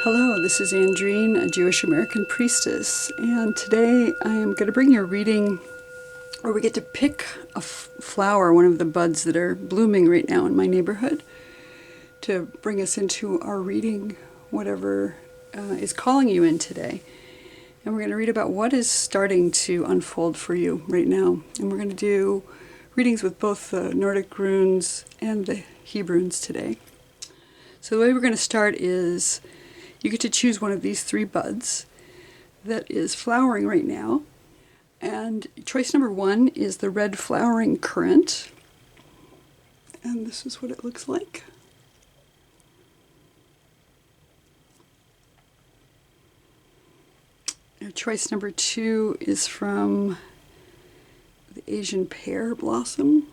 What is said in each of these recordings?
Hello, this is Andrine, a Jewish American priestess, and today I am going to bring you a reading where we get to pick a flower, one of the buds that are blooming right now in my neighborhood, to bring us into our reading, whatever is calling you in today. And we're going to read about what is starting to unfold for you right now. And we're going to do readings with both the Nordic runes and the Hebrunes today. So the way we're going to start is you get to choose one of these three buds that is flowering right now. And choice number one is the red flowering currant. And this is what it looks like. Your choice number two is from the Asian pear blossom.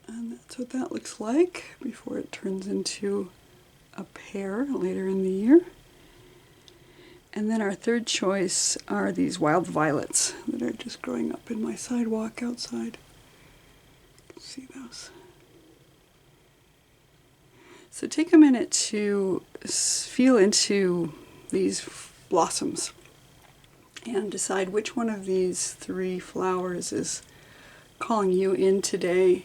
And that's what that looks like before it turns into a pear later in the year. And then our third choice are these wild violets that are just growing up in my sidewalk outside. You can see those. So take a minute to feel into these blossoms and decide which one of these three flowers is calling you in today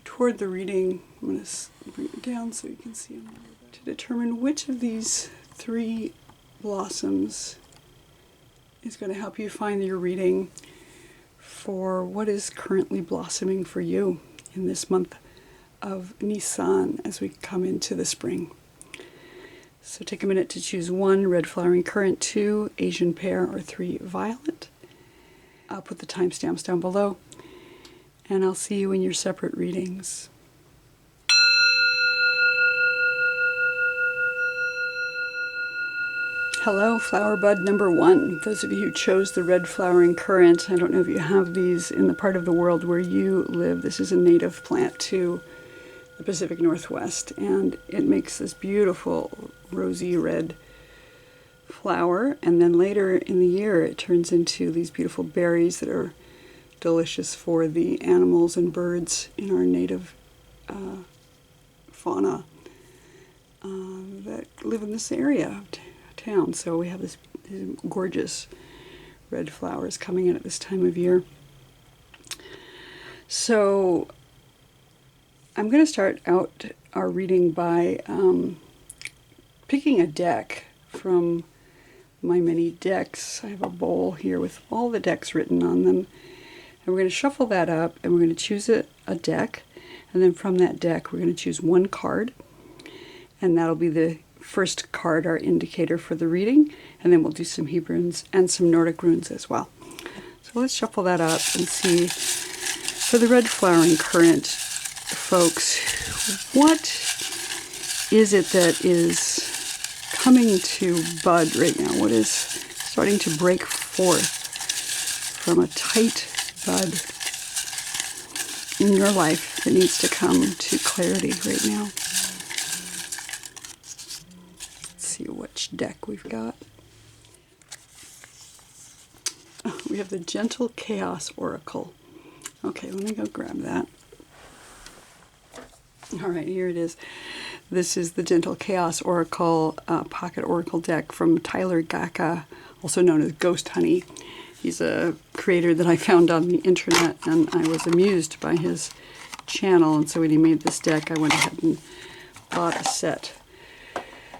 toward the reading. I'm going to bring it down so you can see them to determine which of these three blossoms is going to help you find your reading for what is currently blossoming for you in this month of Nisan as we come into the spring. So take a minute to choose one, red flowering currant, two, Asian pear, or three, violet. I'll put the timestamps down below, and I'll see you in your separate readings. Hello, flower bud number one. Those of you who chose the red flowering currant, I don't know if you have these in the part of the world where you live. This is a native plant to the Pacific Northwest, and it makes this beautiful rosy red flower, and then later in the year it turns into these beautiful berries that are delicious for the animals and birds in our native fauna that live in this area of town. So we have these gorgeous red flowers coming in at this time of year. So I'm going to start out our reading by picking a deck from my many decks. I have a bowl here with all the decks written on them. And we're going to shuffle that up, and we're going to choose a deck. And then from that deck, we're going to choose one card. And that'll be the first card, our indicator for the reading. And then we'll do some Hebrunes and some Nordic runes as well. So let's shuffle that up and see, for the red flowering currant, folks, what is it that is coming to bud right now? What is starting to break forth from a tight bud in your life that needs to come to clarity right now? Let's see which deck we've got. Oh, we have the Gentle Chaos Oracle. Okay, let me go grab that. All right, here it is. This is the Gentle Chaos Oracle Pocket Oracle deck from Tyler Gaca, also known as ghosthoney. He's a creator that I found on the internet, and I was amused by his channel, and so when he made this deck, I went ahead and bought a set.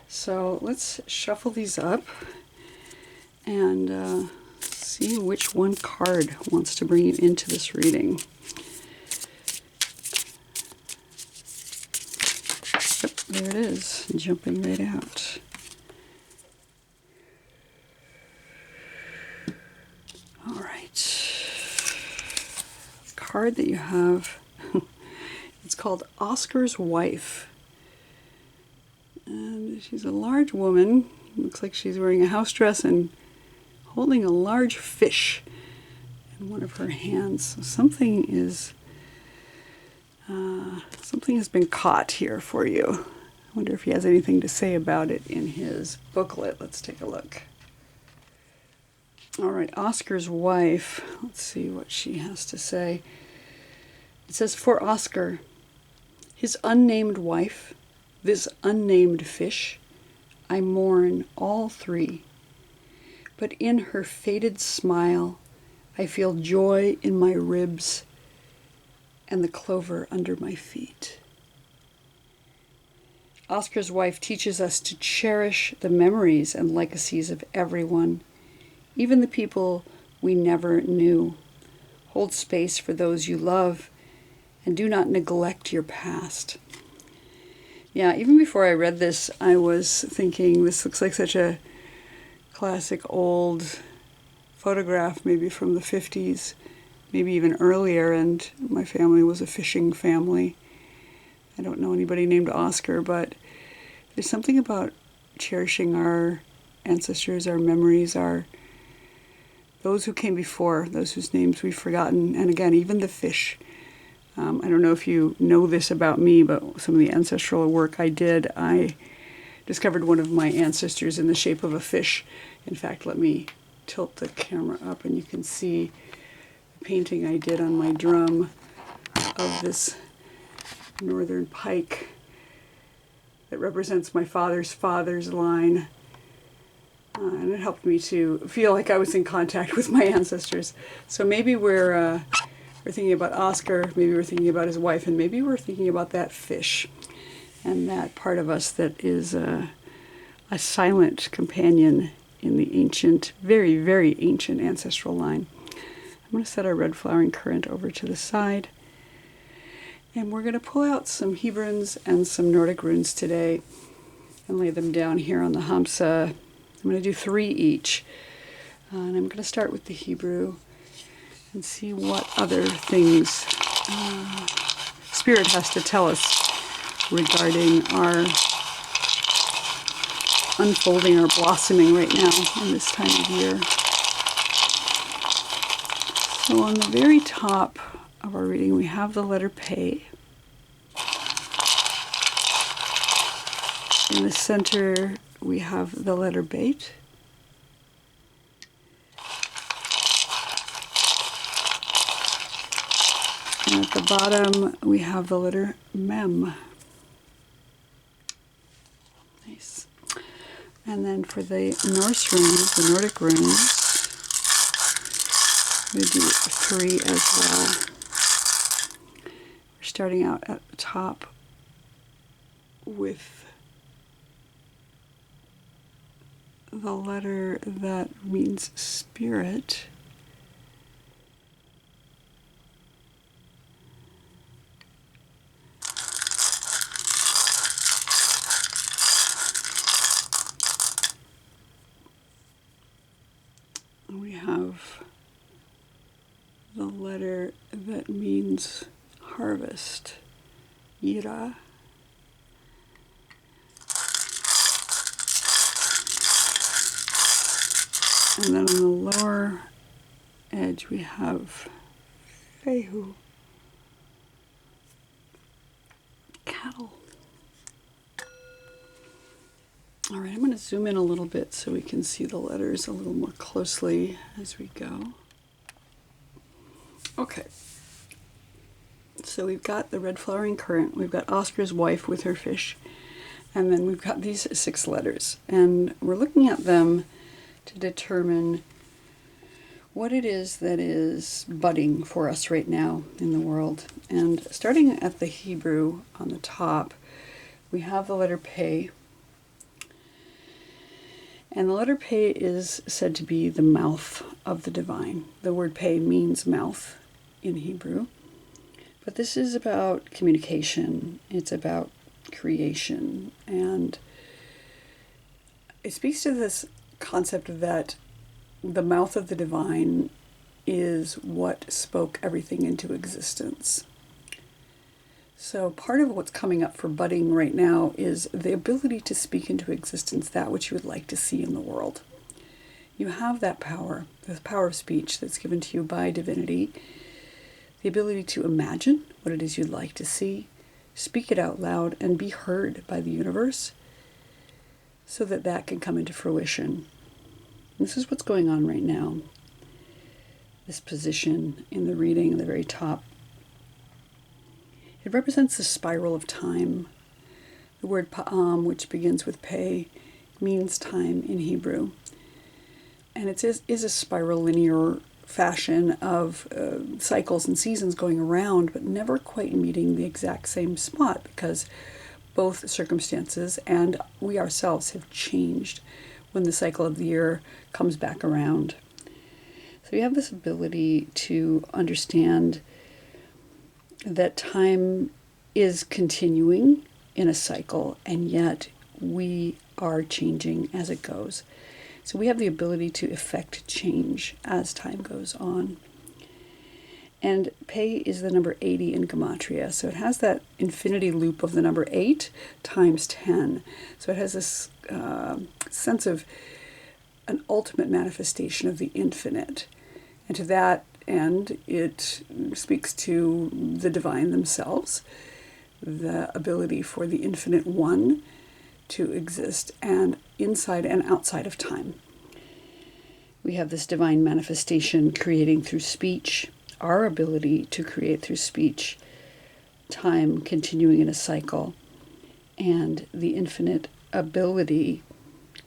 So let's shuffle these up and see which one card wants to bring you into this reading. Yep, there it is, jumping right out. All right. The card that you have, it's called Oscar's Wife. And she's a large woman. Looks like she's wearing a house dress and holding a large fish in one of her hands. So something has been caught here for you. I wonder if he has anything to say about it in his booklet. Let's take a look. All right, Oscar's wife. Let's see what she has to say. It says, for Oscar, his unnamed wife, this unnamed fish, I mourn all three. But in her faded smile, I feel joy in my ribs and the clover under my feet. Oscar's wife teaches us to cherish the memories and legacies of everyone, even the people we never knew. Hold space for those you love and do not neglect your past. Yeah, even before I read this, I was thinking this looks like such a classic old photograph, maybe from the 50s, maybe even earlier, and my family was a fishing family. I don't know anybody named Oscar, but there's something about cherishing our ancestors, our memories, those who came before, those whose names we've forgotten, and again, even the fish. I don't know if you know this about me, but some of the ancestral work I did, I discovered one of my ancestors in the shape of a fish. In fact, let me tilt the camera up and you can see the painting I did on my drum of this northern pike that represents my father's line. And it helped me to feel like I was in contact with my ancestors. So maybe we're thinking about Oscar, maybe we're thinking about his wife, and maybe we're thinking about that fish and that part of us that is a silent companion in the ancient, very, very ancient ancestral line. I'm going to set our red flowering currant over to the side. And we're going to pull out some Hebrunes and some Nordic runes today and lay them down here on the Hamsa. I'm going to do 3 each. And I'm going to start with the Hebrew and see what other things Spirit has to tell us regarding our unfolding or blossoming right now in this time of year. So on the very top of our reading, we have the letter Pear. In the center, we have the letter Bet. And at the bottom, we have the letter Mem. Nice. And then for the Norse runes, the Nordic runes, we do 3 as well. We're starting out at the top with the letter that means spirit. We have the letter that means harvest, Yira. And then on the lower edge we have Fehu, cattle. All right, I'm going to zoom in a little bit so we can see the letters a little more closely as we go. Okay, so we've got the red flowering currant, we've got Oscar's wife with her fish, and then we've got these 6 letters. And we're looking at them to determine what it is that is budding for us right now in the world. And starting at the Hebrew on the top, we have the letter Pe. And the letter Pe is said to be the mouth of the divine. The word Pe means mouth in Hebrew. But this is about communication. It's about creation. And it speaks to this concept that the mouth of the divine is what spoke everything into existence. So part of what's coming up for budding right now is the ability to speak into existence that which you would like to see in the world. You have that power, the power of speech that's given to you by divinity, the ability to imagine what it is you'd like to see, speak it out loud, and be heard by the universe so that that can come into fruition. This is what's going on right now. This position in the reading at the very top. It represents the spiral of time, The word pa'am, which begins with pei, means time in Hebrew. And it is a spiral linear fashion of cycles and seasons going around, but never quite meeting the exact same spot, because both circumstances and we ourselves have changed when the cycle of the year comes back around. So we have this ability to understand that time is continuing in a cycle, and yet we are changing as it goes. So we have the ability to effect change as time goes on. And Pei is the number 80 in Gematria. So it has that infinity loop of the number 8 times 10. So it has this sense of an ultimate manifestation of the infinite. And to that end, it speaks to the divine themselves, the ability for the infinite one to exist and inside and outside of time. We have this divine manifestation creating through speech, our ability to create through speech, time continuing in a cycle, and the infinite ability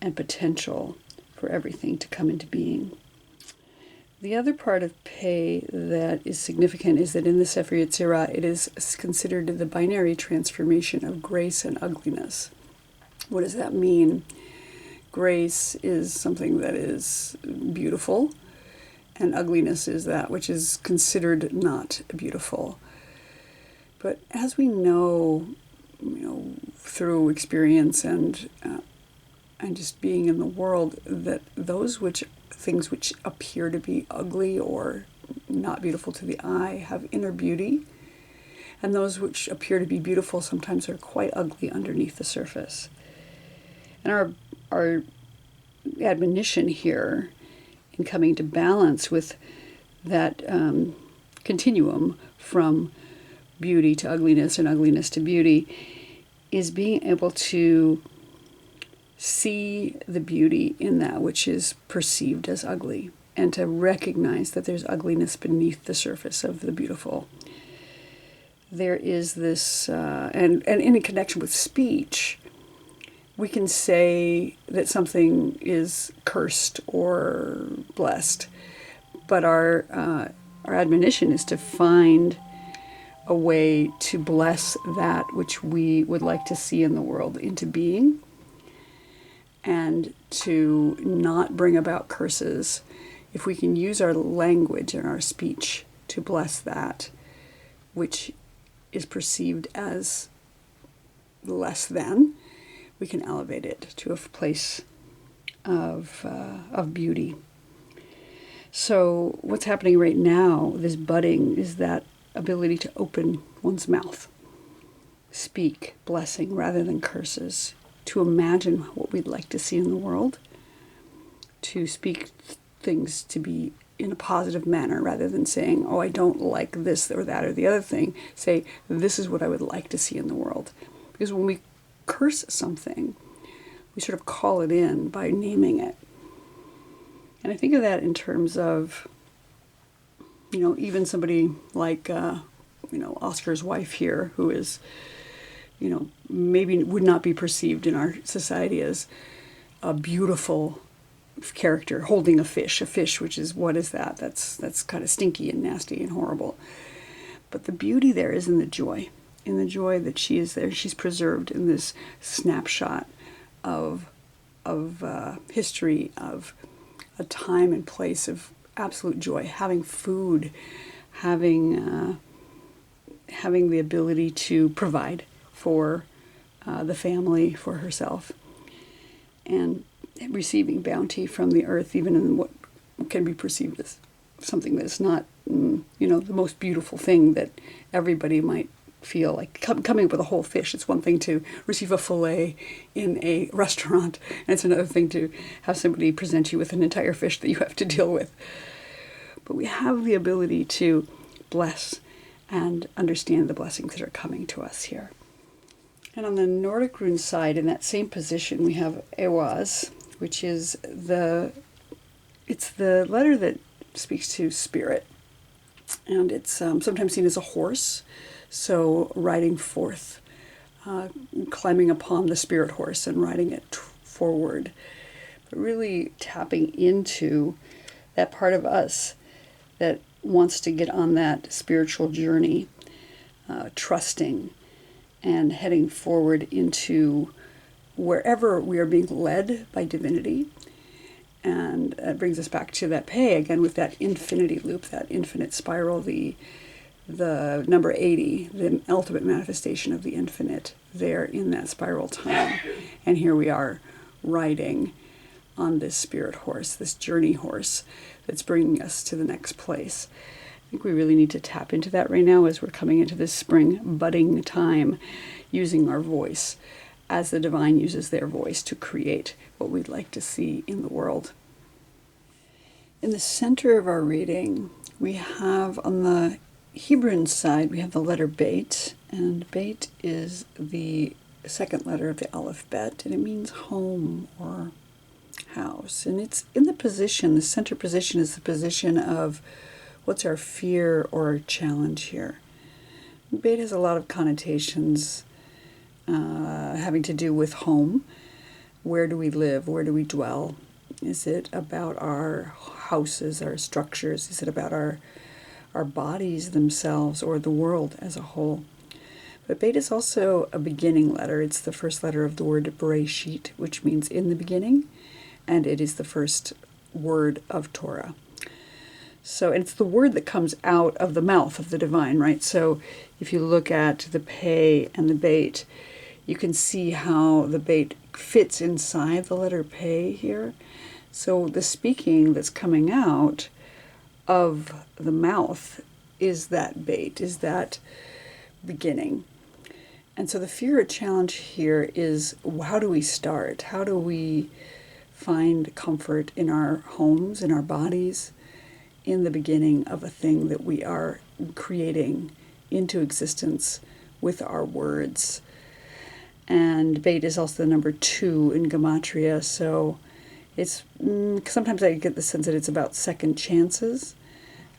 and potential for everything to come into being. The other part of Pei that is significant is that in the Sefer Ketzirah, it is considered the binary transformation of grace and ugliness. What does that mean? Grace is something that is beautiful, and ugliness is that which is considered not beautiful. But as we know, through experience and just being in the world, that those things which appear to be ugly or not beautiful to the eye have inner beauty, and those which appear to be beautiful sometimes are quite ugly underneath the surface. And our admonition here in coming to balance with that continuum from beauty to ugliness and ugliness to beauty is being able to see the beauty in that which is perceived as ugly, and to recognize that there's ugliness beneath the surface of the beautiful. There is this, and in connection with speech, we can say that something is cursed or blessed, but our admonition is to find a way to bless that which we would like to see in the world into being, and to not bring about curses. If we can use our language and our speech to bless that which is perceived as less than, we can elevate it to a place of beauty. So what's happening right now, this budding, is that ability to open one's mouth, speak blessing rather than curses, to imagine what we'd like to see in the world, to speak things to be in a positive manner rather than saying, oh, I don't like this or that or the other thing. Say, this is what I would like to see in the world. Because when we curse something, we sort of call it in by naming it. And I think of that in terms of, even somebody like, Oscar's wife here, who is, maybe would not be perceived in our society as a beautiful character holding a fish which is, what is that? That's kind of stinky and nasty and horrible. But the beauty there is in the joy that she is there. She's preserved in this snapshot of history, of a time and place of absolute joy, having food, having the ability to provide for the family, for herself, and receiving bounty from the earth, even in what can be perceived as something that's not, the most beautiful thing that everybody might feel like. Coming up with a whole fish, it's one thing to receive a fillet in a restaurant, and it's another thing to have somebody present you with an entire fish that you have to deal with. But we have the ability to bless and understand the blessings that are coming to us here. And on the Nordic rune side, in that same position, we have Ewaz, which is the letter that speaks to spirit. And it's sometimes seen as a horse, so riding forth climbing upon the spirit horse and riding it forward, but really tapping into that part of us that wants to get on that spiritual journey, trusting and heading forward into wherever we are being led by divinity. And that brings us back to that pay again with that infinity loop, that infinite spiral, the number 80, the ultimate manifestation of the infinite there in that spiral time. And here we are riding on this spirit horse, this journey horse that's bringing us to the next place. I think we really need to tap into that right now as we're coming into this spring budding time, using our voice as the divine uses their voice to create what we'd like to see in the world. In the center of our reading, we have on the Hebrunes side, we have the letter Bet, and Bet is the second letter of the alphabet, and it means home or house. And it's in the position, the center position is the position of what's our fear or challenge here. Bet has a lot of connotations having to do with home. Where do we live? Where do we dwell? Is it about our houses, our structures? Is it about our bodies themselves or the world as a whole? But Bet is also a beginning letter. It's the first letter of the word Bereshit, which means in the beginning, and it is the first word of Torah. So it's the word that comes out of the mouth of the divine, right? So if you look at the Pei and the Bet, you can see how the Bet fits inside the letter Pei here. So the speaking that's coming out of the mouth is that Bet, is that beginning. And so the fear or challenge here is, how do we start? How do we find comfort in our homes, in our bodies, in the beginning of a thing that we are creating into existence with our words? And Bet is also the number 2 in Gematria, so it's sometimes I get the sense that it's about second chances,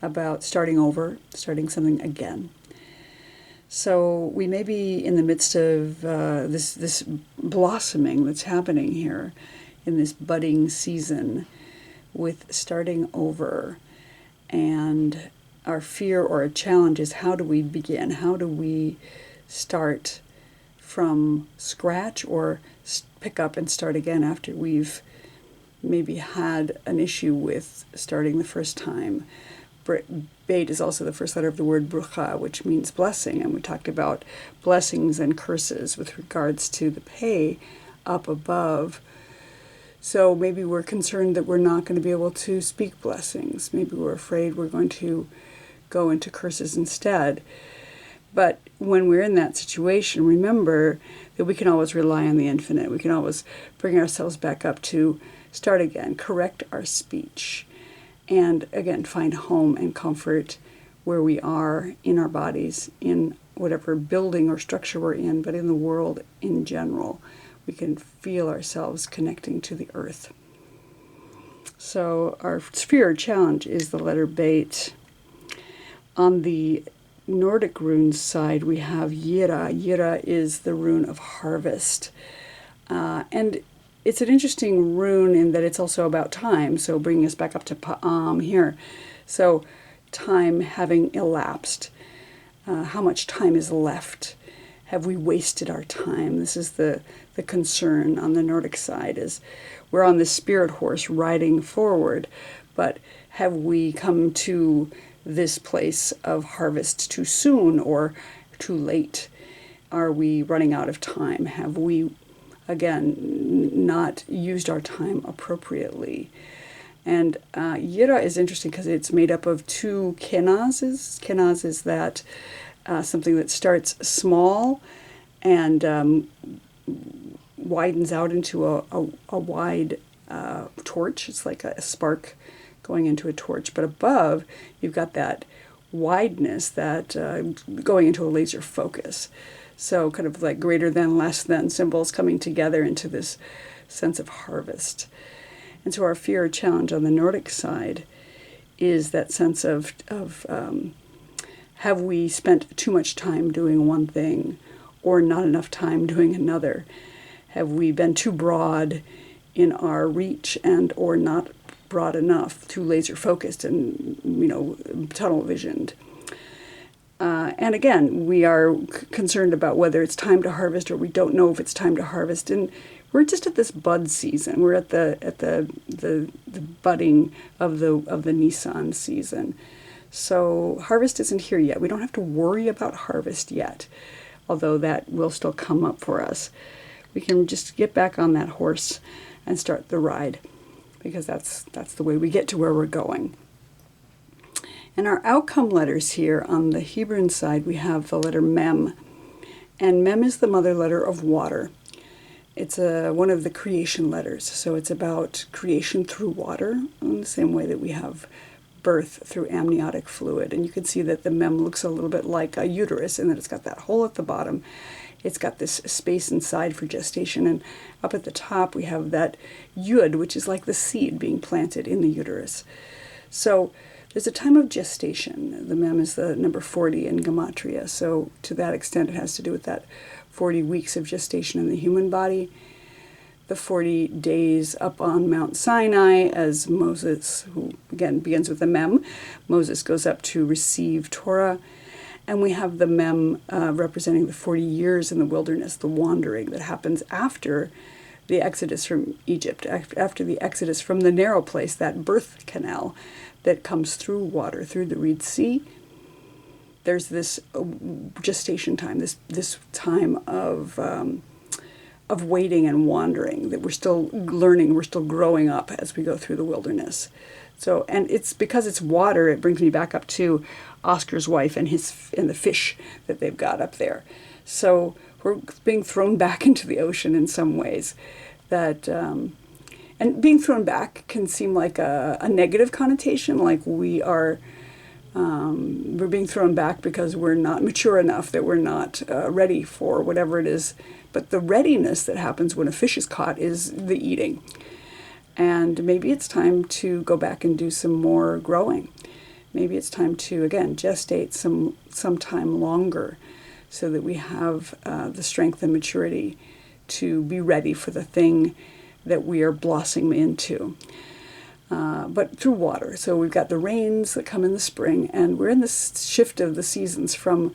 about starting over, starting something again. So we may be in the midst of this blossoming that's happening here in this budding season with starting over. And our fear or a challenge is, how do we begin? How do we start from scratch or pick up and start again after we've maybe had an issue with starting the first time? Bet is also the first letter of the word Rocha, which means blessing, and we talked about blessings and curses with regards to the Pei up above. So maybe we're concerned that we're not going to be able to speak blessings. Maybe we're afraid we're going to go into curses instead. But when we're in that situation, remember that we can always rely on the infinite. We can always bring ourselves back up to start again, correct our speech, and again, find home and comfort where we are in our bodies, in whatever building or structure we're in, but in the world in general. We can feel ourselves connecting to the earth. So our sphere or challenge is the letter Bet. On the Nordic runes side, we have Yira. Yira is the rune of harvest. And it's an interesting rune in that it's also about time, so bringing us back up to Pa'am here. So time having elapsed. How much time is left? Have we wasted our time? This is the concern on the Nordic side, is we're on the spirit horse riding forward, but have we come to this place of harvest too soon or too late? Are we running out of time? Have we, again, not used our time appropriately? And Yira is interesting because it's made up of 2 kenazes. Kenaz is that something that starts small and widens out into a wide torch. It's like a spark going into a torch. But above, you've got that wideness, that going into a laser focus. So kind of like greater than, less than symbols coming together into this sense of harvest. And so our fear or challenge on the Nordic side is that sense of have we spent too much time doing one thing, or not enough time doing another? Have we been too broad in our reach and or not broad enough, too laser focused and, tunnel visioned? And again, we are concerned about whether it's time to harvest or we don't know if it's time to harvest. And we're just at this bud season. We're at the budding of the Nisan season. So harvest isn't here yet. We don't have to worry about harvest yet, although that will still come up for us. We can just get back on that horse and start the ride, because that's the way we get to where we're going. And our outcome letters here on the Hebrew side, we have the letter Mem. And Mem is the mother letter of water. It's one of the creation letters. So it's about creation through water, in the same way that we have birth through amniotic fluid. And you can see that the Mem looks a little bit like a uterus, in that it's got that hole at the bottom. It's got this space inside for gestation. And up at the top, we have that Yud, which is like the seed being planted in the uterus. So there's a time of gestation. The Mem is the number 40 in Gematria. So to that extent, it has to do with that 40 weeks of gestation in the human body. The 40 days up on Mount Sinai as Moses, who again begins with the Mem, Moses goes up to receive Torah. And we have the Mem representing the 40 years in the wilderness, the wandering that happens after the exodus from Egypt, after the exodus from the narrow place, that birth canal that comes through water, through the Red Sea. There's this gestation time, this time of waiting and wandering, that we're still learning, we're still growing up as we go through the wilderness. So, and it's because it's water, it brings me back up to Oscar's wife and the fish that they've got up there. So we're being thrown back into the ocean in some ways. And being thrown back can seem like a negative connotation, like we're being thrown back because we're not mature enough, that we're not ready for whatever it is. But the readiness that happens when a fish is caught is the eating. And maybe it's time to go back and do some more growing. Maybe it's time to, again, gestate some time longer, so that we have the strength and maturity to be ready for the thing that we are blossoming into. But through water. So we've got the rains that come in the spring, and we're in this shift of the seasons from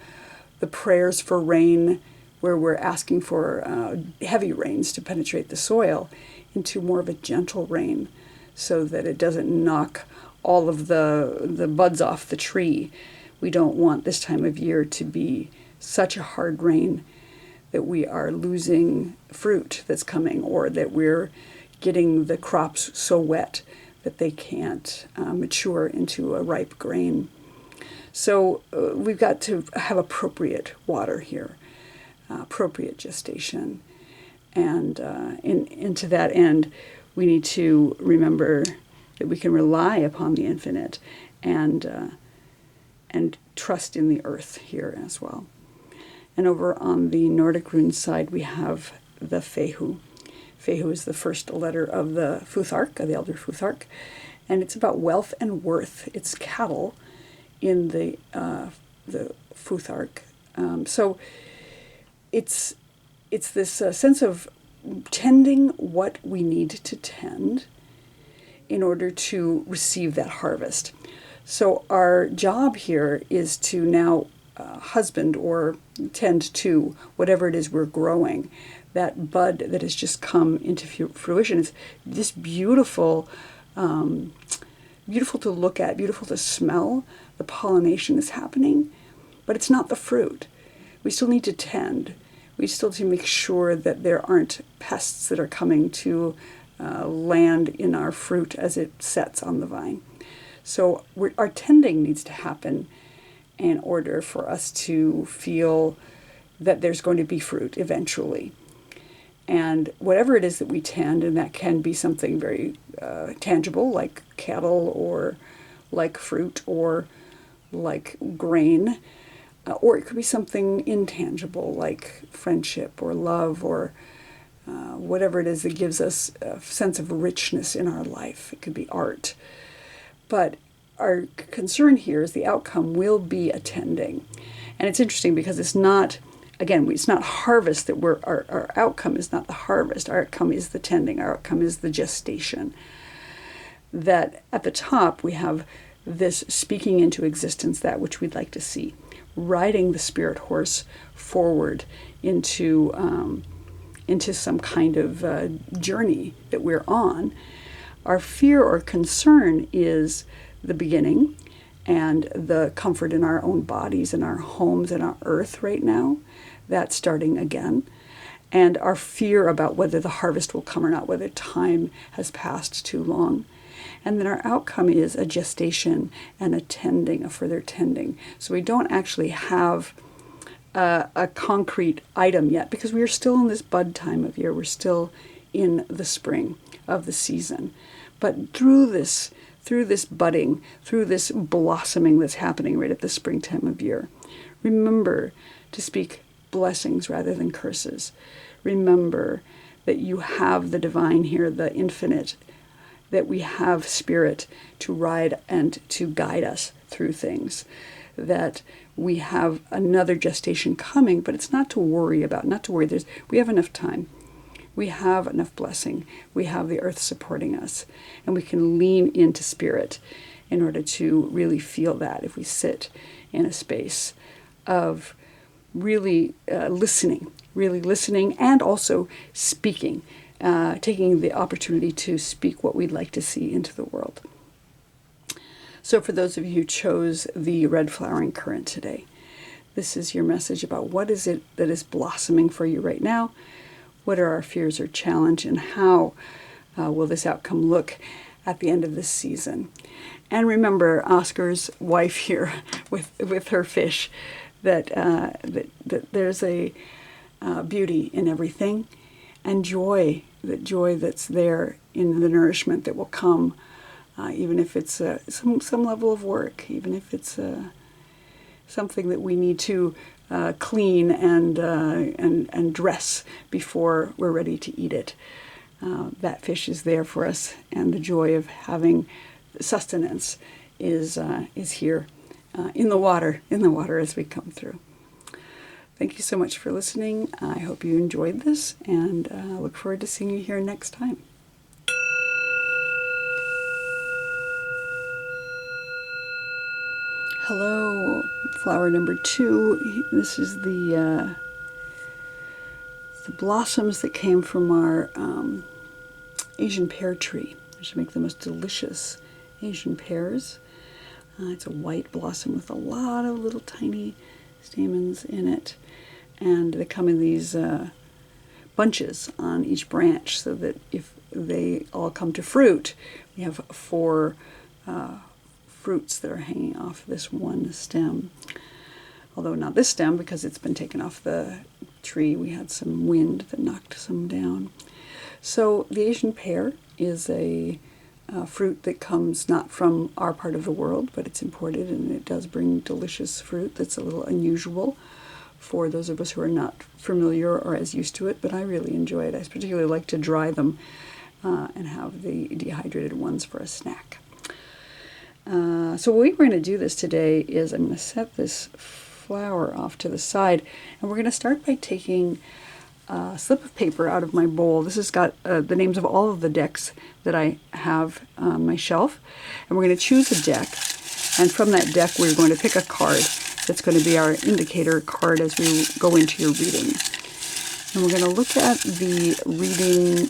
the prayers for rain, where we're asking for heavy rains to penetrate the soil, into more of a gentle rain, so that it doesn't knock all of the buds off the tree. We don't want this time of year to be such a hard rain that we are losing fruit that's coming, or that we're getting the crops so wet that they can't mature into a ripe grain. So we've got to have appropriate water here, appropriate gestation. And to that end, we need to remember that we can rely upon the infinite and trust in the earth here as well. And over on the Nordic rune side, we have the Fehu. Fehu is the first letter of the Futhark, the Elder Futhark, and it's about wealth and worth. It's cattle in the Futhark. So it's this sense of tending what we need to tend in order to receive that harvest. So our job here is to now husband or tend to whatever it is we're growing. That bud that has just come into fruition is this beautiful, beautiful to look at, beautiful to smell. The pollination is happening, but it's not the fruit. We still need to tend. We still need to make sure that there aren't pests that are coming to land in our fruit as it sets on the vine. So our tending needs to happen in order for us to feel that there's going to be fruit eventually. And whatever it is that we tend, and that can be something very tangible, like cattle, or like fruit, or like grain, or it could be something intangible, like friendship or love, or whatever it is that gives us a sense of richness in our life. It could be art. But our concern here is the outcome will be attending. And it's interesting because it's not again, it's not harvest that our outcome is not the harvest. Our outcome is the tending. Our outcome is the gestation. That at the top we have this speaking into existence that which we'd like to see, riding the spirit horse forward into some kind of journey that we're on. Our fear or concern is the beginning and the comfort in our own bodies and our homes and our earth right now. That's starting again. And our fear about whether the harvest will come or not, whether time has passed too long. And then our outcome is a gestation and a tending, a further tending. So we don't actually have a concrete item yet, because we are still in this bud time of year. We're still in the spring of the season. But through this budding, through this blossoming that's happening right at the springtime of year, remember to speak blessings rather than curses. Remember that you have the divine here, the infinite, that we have spirit to ride and to guide us through things, that we have another gestation coming, but it's not to worry about, not to worry. We have enough time. We have enough blessing. We have the earth supporting us, and we can lean into spirit in order to really feel that if we sit in a space of really listening and also speaking, taking the opportunity to speak what we'd like to see into the world. So for those of you who chose the red flowering currant today, this is your message about what is it that is blossoming for you right now. What are our fears or challenge, and how will this outcome look at the end of this season? And remember Oscar's wife here with her fish, that there's a beauty in everything, and joy that's there in the nourishment that will come, even if it's some level of work, even if it's something that we need to clean and dress before we're ready to eat it. That fish is there for us, and the joy of having sustenance is here in the water as we come through. Thank you so much for listening. I hope you enjoyed this, and look forward to seeing you here next time. Hello, flower number 2. This is the blossoms that came from our Asian pear tree, which make the most delicious Asian pears. It's a white blossom with a lot of little tiny stamens in it, and they come in these bunches on each branch, so that if they all come to fruit, we have 4 fruits that are hanging off this one stem. Although not this stem, because it's been taken off the tree. We had some wind that knocked some down. So the Asian pear is a fruit that comes not from our part of the world, but it's imported, and it does bring delicious fruit that's a little unusual for those of us who are not familiar or as used to it, but I really enjoy it. I particularly like to dry them and have the dehydrated ones for a snack. So the way we're going to do this today is I'm going to set this flower off to the side, and we're going to start by taking a slip of paper out of my bowl. This has got the names of all of the decks that I have on my shelf, and we're going to choose a deck, and from that deck we're going to pick a card that's going to be our indicator card as we go into your reading. And we're going to look at the reading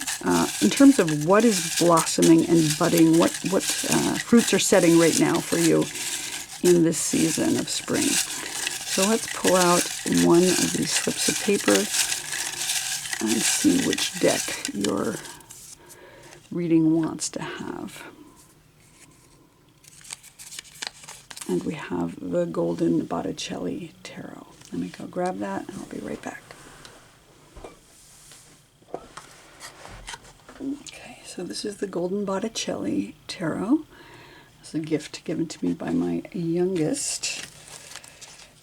in terms of what is blossoming and budding, what fruits are setting right now for you in this season of spring. So let's pull out one of these slips of paper and see which deck your reading wants to have. And we have the Golden Botticelli Tarot. Let me go grab that, and I'll be right back. Okay, so this is the Golden Botticelli Tarot. It's a gift given to me by my youngest.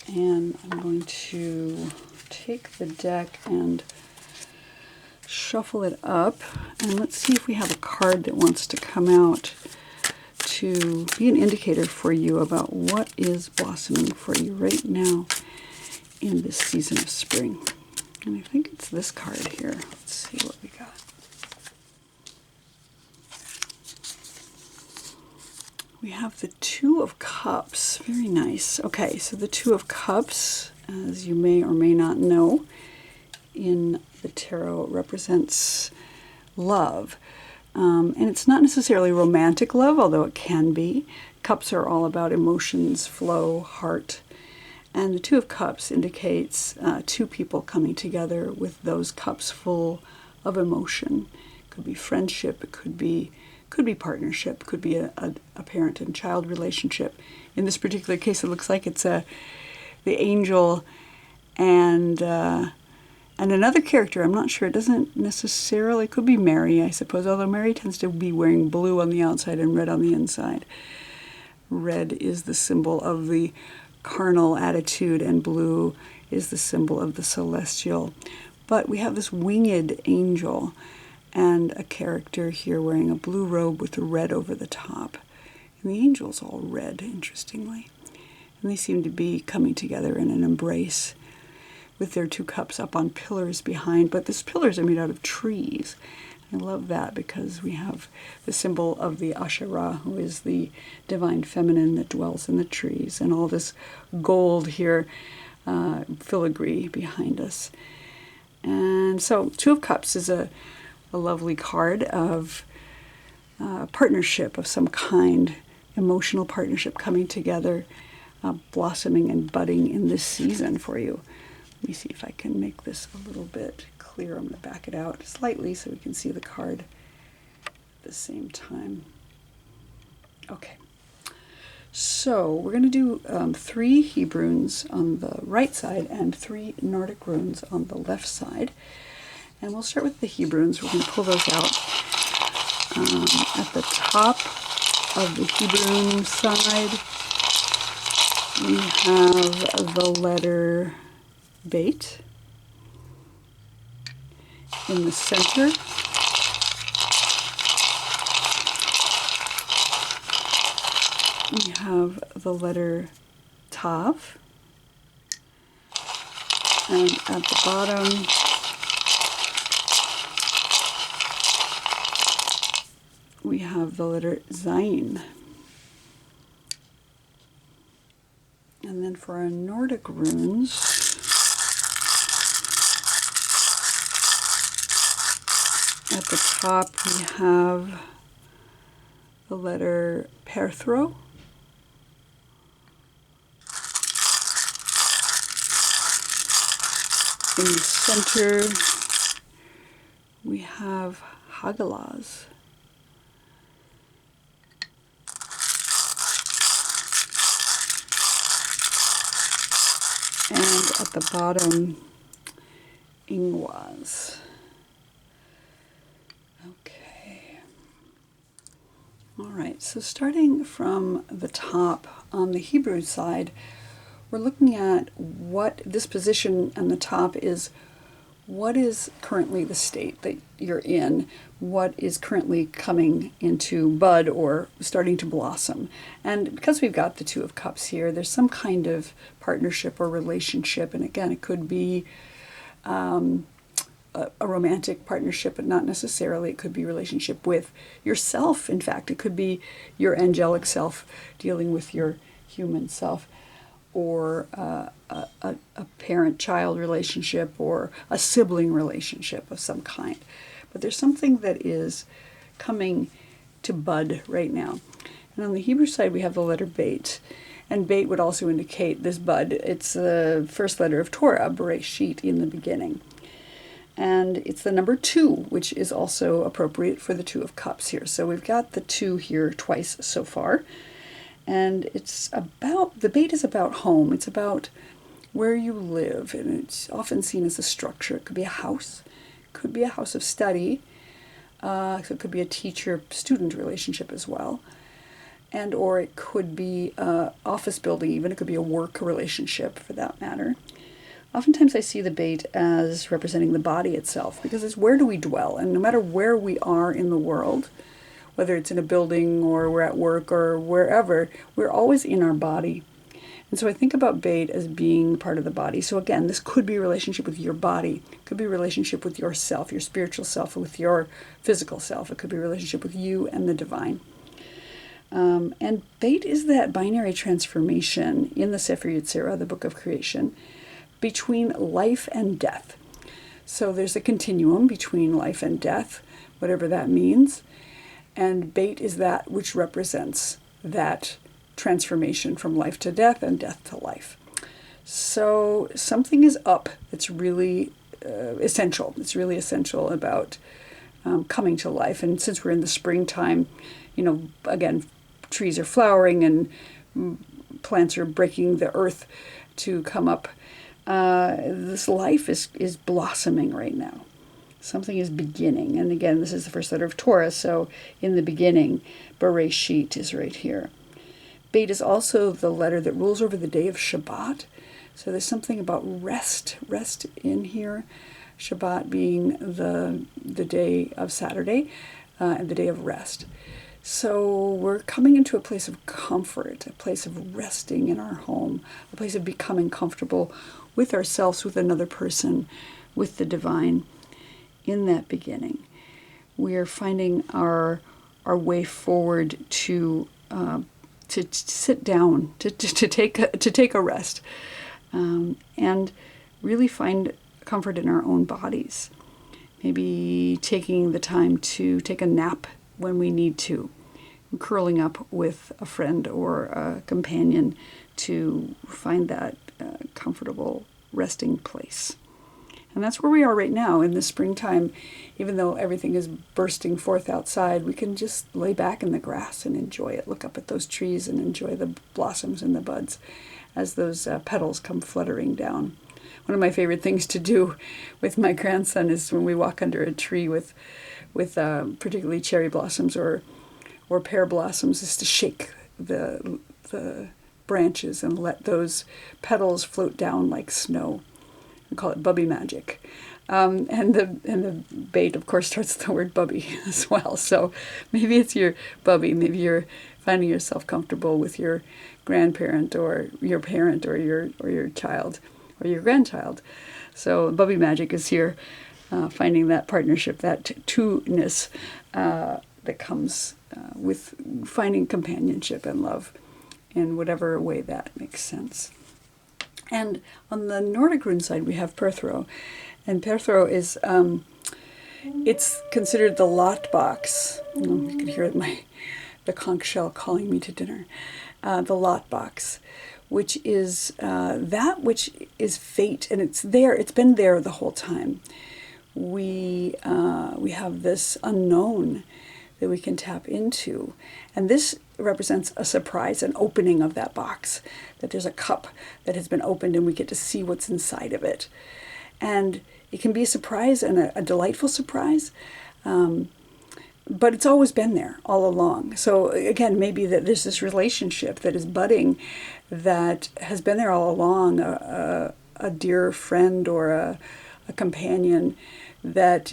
And I'm going to take the deck and shuffle it up, and let's see if we have a card that wants to come out to be an indicator for you about what is blossoming for you right now in this season of spring. And I think it's this card here. Let's see what we got. We have the Two of Cups. Very nice. Okay, so the Two of Cups, as you may or may not know, in the tarot represents love. And it's not necessarily romantic love, although it can be. Cups are all about emotions, flow, heart. And the Two of Cups indicates two people coming together with those cups full of emotion. It could be friendship, it could be partnership, could be a parent and child relationship. In this particular case, it looks like it's the angel and another character. I'm not sure. It doesn't necessarily. It could be Mary, I suppose, although Mary tends to be wearing blue on the outside and red on the inside. Red is the symbol of the carnal attitude, and blue is the symbol of the celestial. But we have this winged angel and a character here wearing a blue robe with the red over the top. And the angel's all red, interestingly. And they seem to be coming together in an embrace with their two cups up on pillars behind. But these pillars are made out of trees. I love that because we have the symbol of the Asherah, who is the divine feminine that dwells in the trees, and all this gold here, filigree behind us. And so Two of Cups is a lovely card of partnership of some kind, emotional partnership coming together, blossoming and budding in this season for you. Let me see if I can make this a little bit clear. I'm going to back it out slightly so we can see the card at the same time. Okay, so we're going to do 3 Hebrunes on the right side and 3 Nordic runes on the left side. And we'll start with the Hebrunes. We're going to pull those out. At the top of the Hebrew side, we have the letter Bet. In the center, we have the letter Tav. And at the bottom, we have the letter Zayin. And then for our Nordic runes, at the top we have the letter Pear. In the center we have Hagalaz. And at the bottom, Ingwaz. Okay. All right, so starting from the top on the Hebrew side, we're looking at what this position on the top is. What is currently the state that you're in? What is currently coming into bud or starting to blossom? And because we've got the Two of Cups here, there's some kind of partnership or relationship. And again, it could be a romantic partnership, but not necessarily. It could be a relationship with yourself. In fact, it could be your angelic self dealing with your human self, or a parent-child relationship, or a sibling relationship of some kind. But there's something that is coming to bud right now. And on the Hebrew side, we have the letter Bet. And Bet would also indicate this bud. It's the first letter of Torah, Bereshit, in the beginning. And it's the number 2, which is also appropriate for the Two of Cups here. So we've got the 2 here twice so far. And it's about, the Bet is about home. It's about where you live, and it's often seen as a structure. It could be a house, it could be a house of study, so it could be a teacher-student relationship as well, and or it could be an office building even. It could be a work relationship for that matter. Oftentimes I see the Bet as representing the body itself, because it's where do we dwell, and no matter where we are in the world, whether it's in a building or we're at work or wherever, we're always in our body. And so I think about Beit as being part of the body. So again, this could be a relationship with your body, could be a relationship with yourself, your spiritual self, with your physical self. It could be a relationship with you and the divine. And Beit is that binary transformation in the Sefer Yetzirah, the book of creation, between life and death. So there's a continuum between life and death, whatever that means. And Beit is that which represents that transformation from life to death and death to life. So something is up that's really essential. It's really essential about coming to life. And since we're in the springtime, again, trees are flowering and plants are breaking the earth to come up. This life is blossoming right now. Something is beginning. And again, this is the first letter of Torah, so in the beginning, Bereshit is right here. Beit is also the letter that rules over the day of Shabbat. So there's something about rest in here. Shabbat being the day of Saturday, and the day of rest. So we're coming into a place of comfort, a place of resting in our home, a place of becoming comfortable with ourselves, with another person, with the divine. In that beginning, we are finding our way forward to sit down, to take a rest, and really find comfort in our own bodies. Maybe taking the time to take a nap when we need to, curling up with a friend or a companion to find that comfortable resting place. And that's where we are right now in the springtime. Even though everything is bursting forth outside, we can just lay back in the grass and enjoy it. Look up at those trees and enjoy the blossoms and the buds as those petals come fluttering down. One of my favorite things to do with my grandson is when we walk under a tree with particularly cherry blossoms or pear blossoms, is to shake the branches and let those petals float down like snow. We call it bubby magic. And the Beit, of course, starts with the word bubby as well. So maybe it's your bubby. Maybe you're finding yourself comfortable with your grandparent or your parent or your child or your grandchild. So bubby magic is here, finding that partnership, that two-ness that comes with finding companionship and love in whatever way that makes sense. And on the Nordic rune side, we have Perthro. And Perthro is, it's considered the lot box. You can hear the conch shell calling me to dinner. The lot box, which is that which is fate. And it's there, it's been there the whole time. We have this unknown that we can tap into. And this represents a surprise, an opening of that box, that there's a cup that has been opened and we get to see what's inside of it. And it can be a surprise and a delightful surprise, but it's always been there all along. So again, maybe that there's this relationship that is budding that has been there all along, a dear friend or a companion that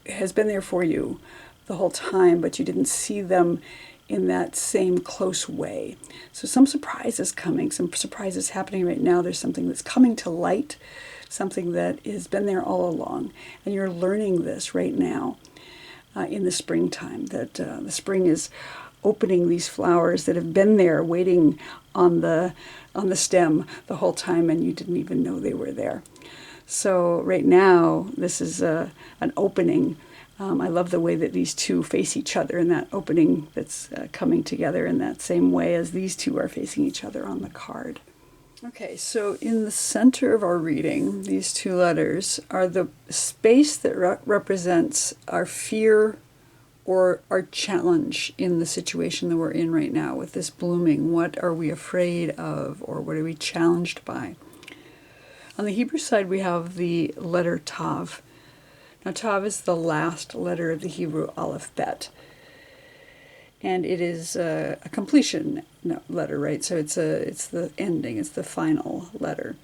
has been there for you the whole time, but you didn't see them in that same close way. So some surprise is coming, some surprise is happening right now. There's something that's coming to light, something that has been there all along. And you're learning this right now in the springtime, that the spring is opening these flowers that have been there waiting on the stem the whole time and you didn't even know they were there. So right now, this is an opening. I love the way that these two face each other in that opening that's coming together in that same way as these two are facing each other on the card. Okay, so in the center of our reading, these two letters are the space that represents our fear or our challenge in the situation that we're in right now with this blooming. What are we afraid of, or what are we challenged by? On the Hebrew side, we have the letter Tav. Now, Tav is the last letter of the Hebrew alphabet, and it is a completion letter, right? So it's the ending, it's the final letter.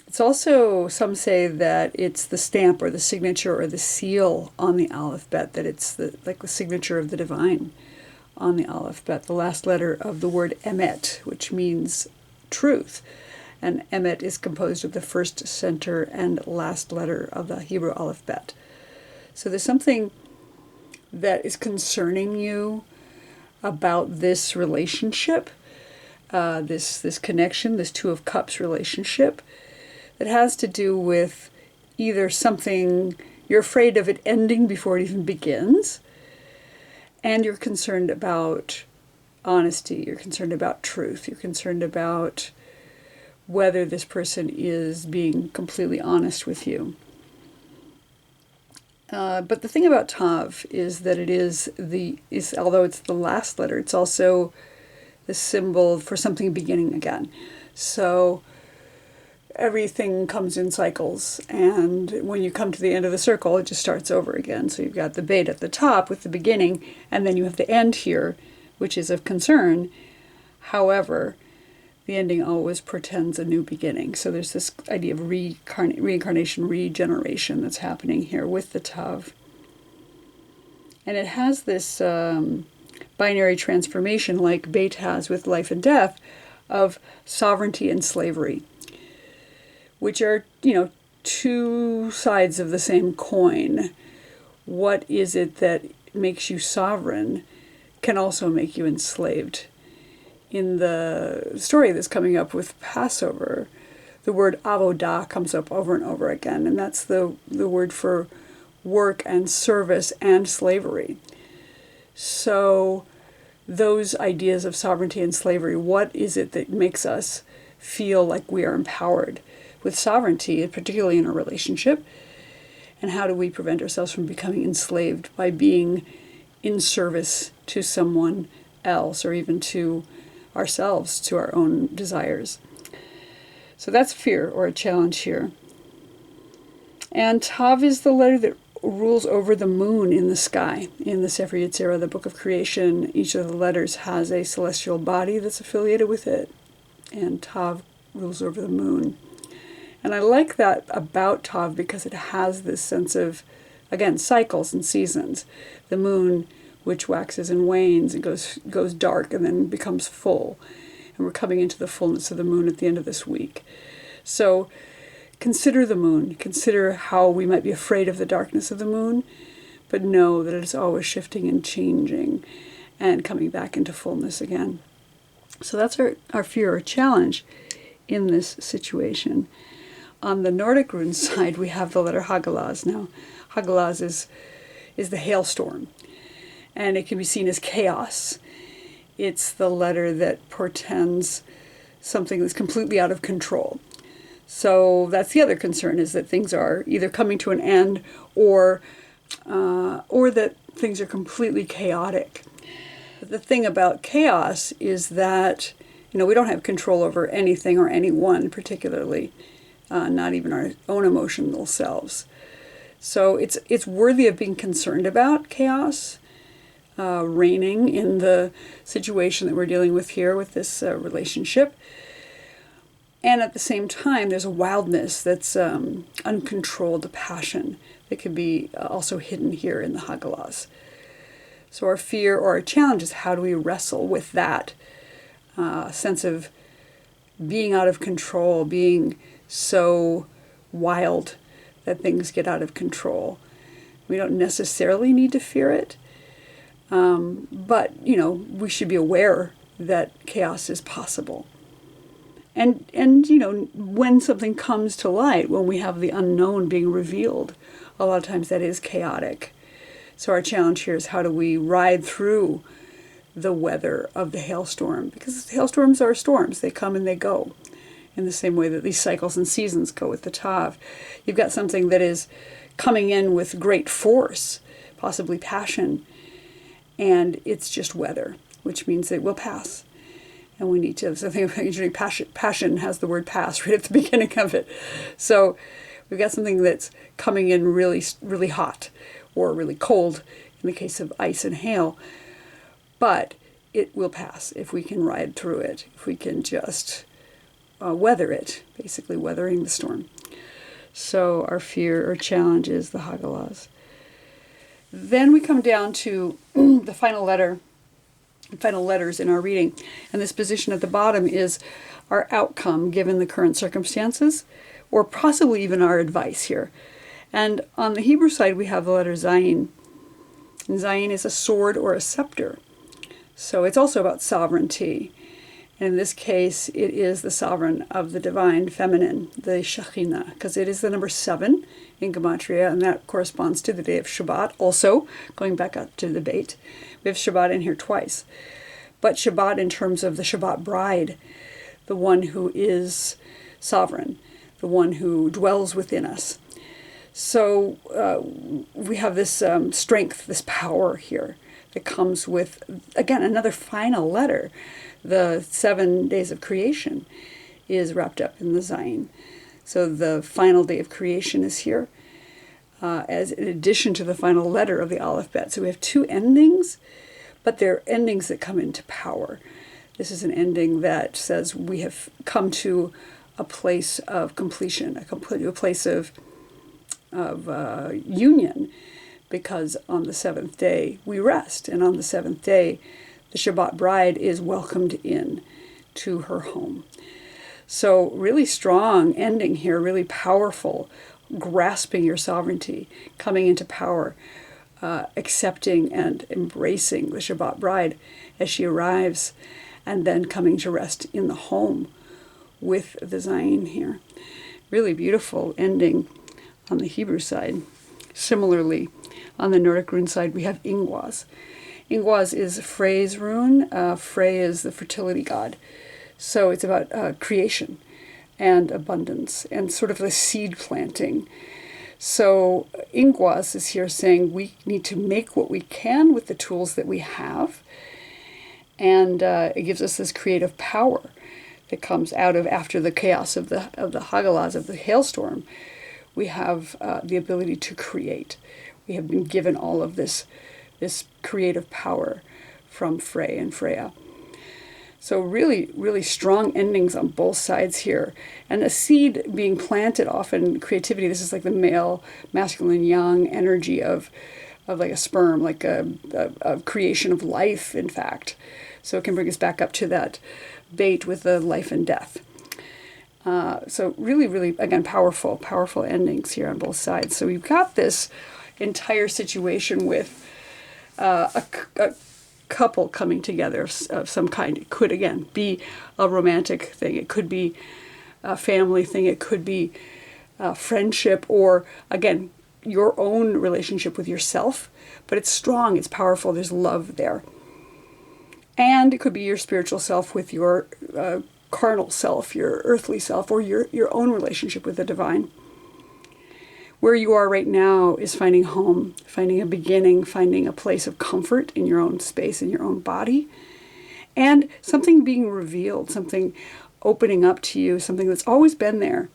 It's also, some say that it's the stamp or the signature or the seal on the alphabet, that it's like the signature of the divine on the alphabet, the last letter of the word emet, which means truth. And Emet is composed of the first, center, and last letter of the Hebrew alphabet. So there's something that is concerning you about this relationship, this connection, this Two of Cups relationship, that has to do with either something you're afraid of it ending before it even begins, and you're concerned about honesty, you're concerned about truth, you're concerned about whether this person is being completely honest with you. But the thing about Tav is that it is although it's the last letter, it's also the symbol for something beginning again. So everything comes in cycles, and when you come to the end of the circle, it just starts over again. So you've got the bait at the top with the beginning, and then you have the end here, which is of concern. However, the ending always portends a new beginning. So there's this idea of reincarnation, regeneration that's happening here with the Tav. And it has this binary transformation like Beit has with life and death of sovereignty and slavery, which are, two sides of the same coin. What is it that makes you sovereign can also make you enslaved. In the story that's coming up with Passover, the word avodah comes up over and over again, and that's the word for work and service and slavery. So those ideas of sovereignty and slavery, what is it that makes us feel like we are empowered with sovereignty, particularly in a relationship? And how do we prevent ourselves from becoming enslaved by being in service to someone else, or even to ourselves, to our own desires? So that's fear, or a challenge here. And Tav is the letter that rules over the moon in the sky. In the Sefer Yetzirah, the book of creation, each of the letters has a celestial body that's affiliated with it. And Tav rules over the moon. And I like that about Tav because it has this sense of, again, cycles and seasons. The moon, which waxes and wanes and goes dark and then becomes full. And we're coming into the fullness of the moon at the end of this week. So consider the moon. Consider how we might be afraid of the darkness of the moon, but know that it's always shifting and changing and coming back into fullness again. So that's our fear or challenge in this situation. On the Nordic rune side, we have the letter Hagalaz. Now, Hagalaz is the hailstorm, and it can be seen as chaos. It's the letter that portends something that's completely out of control. So that's the other concern, is that things are either coming to an end or that things are completely chaotic. But the thing about chaos is that, we don't have control over anything or anyone particularly, not even our own emotional selves. So it's worthy of being concerned about chaos reigning in the situation that we're dealing with here with this relationship. And at the same time, there's a wildness that's uncontrolled passion that can be also hidden here in the Hagalaz. So our fear or our challenge is, how do we wrestle with that sense of being out of control, being so wild that things get out of control. We don't necessarily need to fear it, but, we should be aware that chaos is possible. And when something comes to light, when we have the unknown being revealed, a lot of times that is chaotic. So our challenge here is, how do we ride through the weather of the hailstorm? Because hailstorms are storms. They come and they go, in the same way that these cycles and seasons go with the Tav. You've got something that is coming in with great force, possibly passion, and it's just weather, which means it will pass. And we need to have something, usually passion has the word pass right at the beginning of it. So we've got something that's coming in really, really hot or really cold in the case of ice and hail. But it will pass if we can ride through it, if we can just weather it, basically weathering the storm. So our fear or challenge is the Hagalaz. Then we come down to the final letters in our reading. And this position at the bottom is our outcome given the current circumstances, or possibly even our advice here. And on the Hebrew side, we have the letter Zayin. And Zayin is a sword or a scepter. So it's also about sovereignty. And in this case, it is the sovereign of the divine feminine, the Shekhinah, because it is the number 7 in Gematria, and that corresponds to the day of Shabbat. Also, going back up to the debate, we have Shabbat in here twice. But Shabbat in terms of the Shabbat bride, the one who is sovereign, the one who dwells within us. So we have this strength, this power here that comes with, again, another final letter. The 7 days of creation is wrapped up in the Zayin. So the final day of creation is here as in addition to the final letter of the Aleph Bet. So we have 2 endings, but they're endings that come into power. This is an ending that says we have come to a place of completion, a place of union, because on the 7th day we rest, and on the 7th day the Shabbat bride is welcomed in to her home. So really strong ending here, really powerful, grasping your sovereignty, coming into power, accepting and embracing the Shabbat bride as she arrives, and then coming to rest in the home with the Zayin here. Really beautiful ending on the Hebrew side. Similarly, on the Nordic rune side, we have Ingwaz. Ingwaz is Frey's rune. Frey is the fertility god. So it's about creation and abundance and sort of the seed planting. So Ingwaz is here saying we need to make what we can with the tools that we have. And it gives us this creative power that comes out of, after the chaos of the Hagalaz, of the hailstorm, we have the ability to create. We have been given all of this creative power from Frey and Freya. So really, really strong endings on both sides here. And a seed being planted, often creativity, this is like the male, masculine, yang energy of like a sperm, like a creation of life, in fact. So it can bring us back up to that bait with the life and death. So really, really, again, powerful endings here on both sides. So we've got this entire situation with a couple coming together of some kind. It could, again, be a romantic thing. It could be a family thing. It could be friendship, or, again, your own relationship with yourself. But it's strong, it's powerful, there's love there. And it could be your spiritual self with your carnal self, your earthly self, or your own relationship with the divine. Where you are right now is finding home, finding a beginning, finding a place of comfort in your own space, in your own body, and something being revealed, something opening up to you, something that's always been there,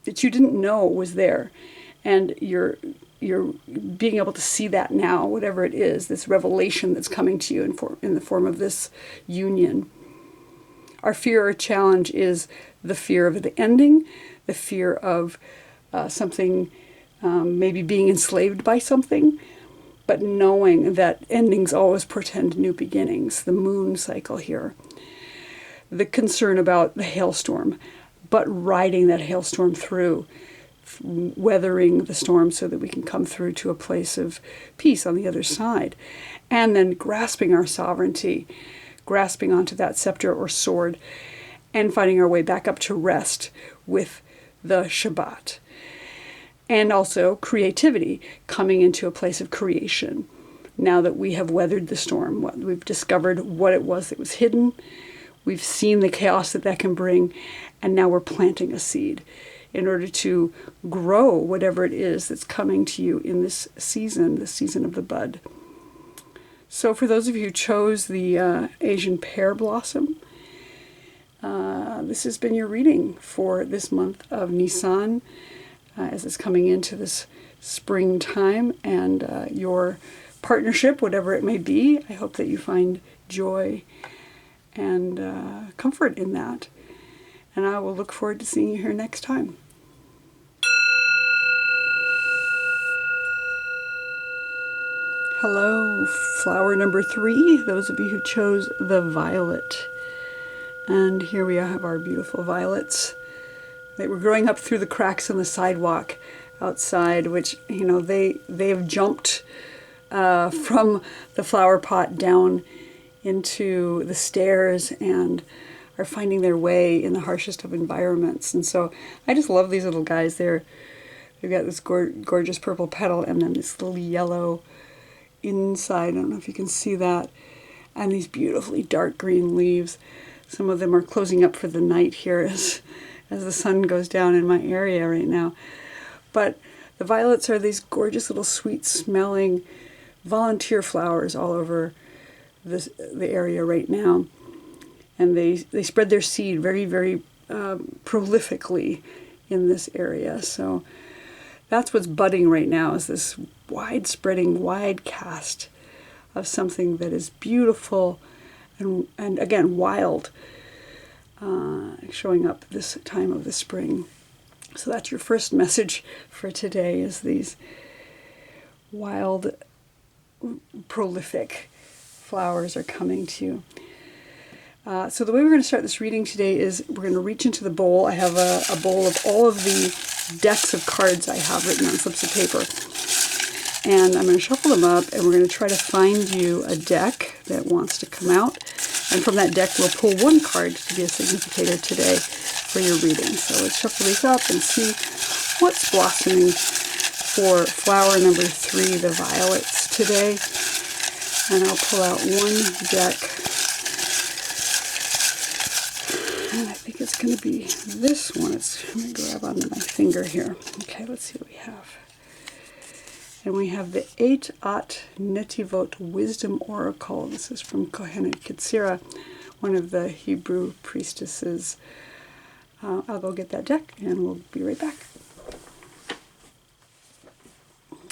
that you didn't know was there. And you're being able to see that now, whatever it is, this revelation that's coming to you in the form of this union. Our fear or challenge is the fear of the ending, the fear of something maybe being enslaved by something, but knowing that endings always portend new beginnings, the moon cycle here. The concern about the hailstorm, but riding that hailstorm through, weathering the storm so that we can come through to a place of peace on the other side. And then grasping our sovereignty, grasping onto that scepter or sword, and finding our way back up to rest with the Shabbat. And also creativity, coming into a place of creation. Now that we have weathered the storm, we've discovered what it was that was hidden, we've seen the chaos that can bring, and now we're planting a seed in order to grow whatever it is that's coming to you in this season, the season of the bud. So for those of you who chose the Asian pear blossom, this has been your reading for this month of Nisan, as it's coming into this springtime, and your partnership, whatever it may be. I hope that you find joy and comfort in that. And I will look forward to seeing you here next time. Hello, flower number 3, those of you who chose the violet. And here we have our beautiful violets. They were growing up through the cracks in the sidewalk outside, which, you know, they have jumped from the flower pot down into the stairs and are finding their way in the harshest of environments. And so I just love these little guys. They've got this gorgeous purple petal and then this little yellow inside. I don't know if you can see that. And these beautifully dark green leaves. Some of them are closing up for the night here as the sun goes down in my area right now. But the violets are these gorgeous little sweet smelling volunteer flowers all over the area right now. And they spread their seed very, very prolifically in this area. So that's what's budding right now, is this wide-spreading, wide cast of something that is beautiful and again, wild, showing up this time of the spring. So that's your first message for today, is these wild, prolific flowers are coming to you. So the way we're going to start this reading today is we're going to reach into the bowl. I have a bowl of all of the decks of cards I have written on slips of paper. And I'm going to shuffle them up, and we're going to try to find you a deck that wants to come out. And from that deck, we'll pull one card to be a significator today for your reading. So let's shuffle these up and see what's blossoming for flower number 3, the violets, today. And I'll pull out one deck. And I think it's going to be this one. Let me grab onto my finger here. Okay, let's see what we have. And we have the Netivot Wisdom Oracle. This is from Kohenet, Ketzirah, one of the Hebrew priestesses. I'll go get that deck and we'll be right back.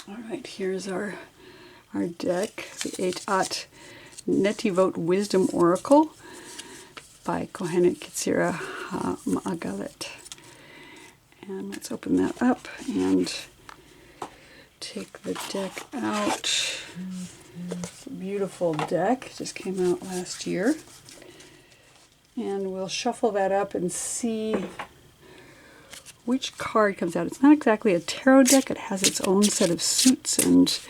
All right, here's our deck, the Netivot Wisdom Oracle by Kohenet, Ketzirah, HaMa'agelet. And let's open that up and take the deck out. It's a beautiful deck. Just came out last year. And we'll shuffle that up and see which card comes out. It's not exactly a tarot deck. It has its own set of suits and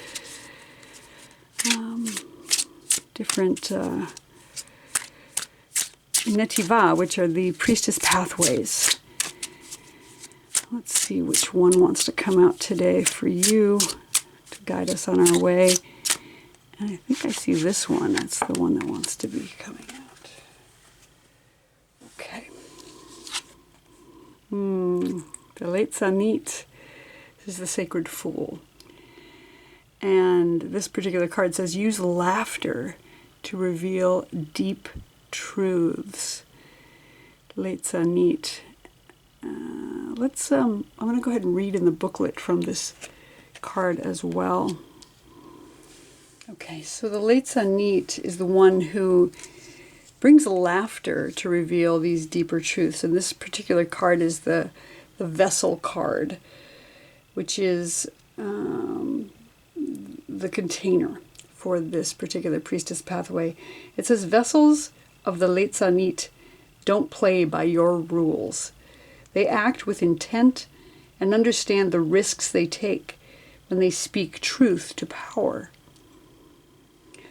different Netivot, which are the priestess pathways. Let's see which one wants to come out today for you to guide us on our way. And I think I see this one. That's the one that wants to be coming out. Okay. The Edutainment. This is the Sacred Fool. And this particular card says, use laughter to reveal deep truths. Edutainment. I'm going to go ahead and read in the booklet from this card as well. Okay, so the Edutainment is the one who brings laughter to reveal these deeper truths. And this particular card is the vessel card, which is the container for this particular priestess pathway. It says, vessels of the Edutainment don't play by your rules. They act with intent and understand the risks they take when they speak truth to power.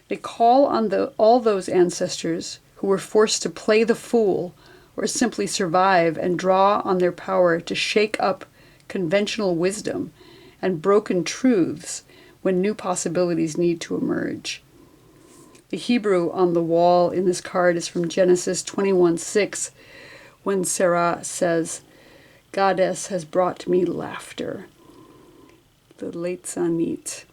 They call on all those ancestors who were forced to play the fool or simply survive, and draw on their power to shake up conventional wisdom and broken truths when new possibilities need to emerge. The Hebrew on the wall in this card is from Genesis 21:6, when Sarah says, Goddess has brought me laughter. The Edutainment.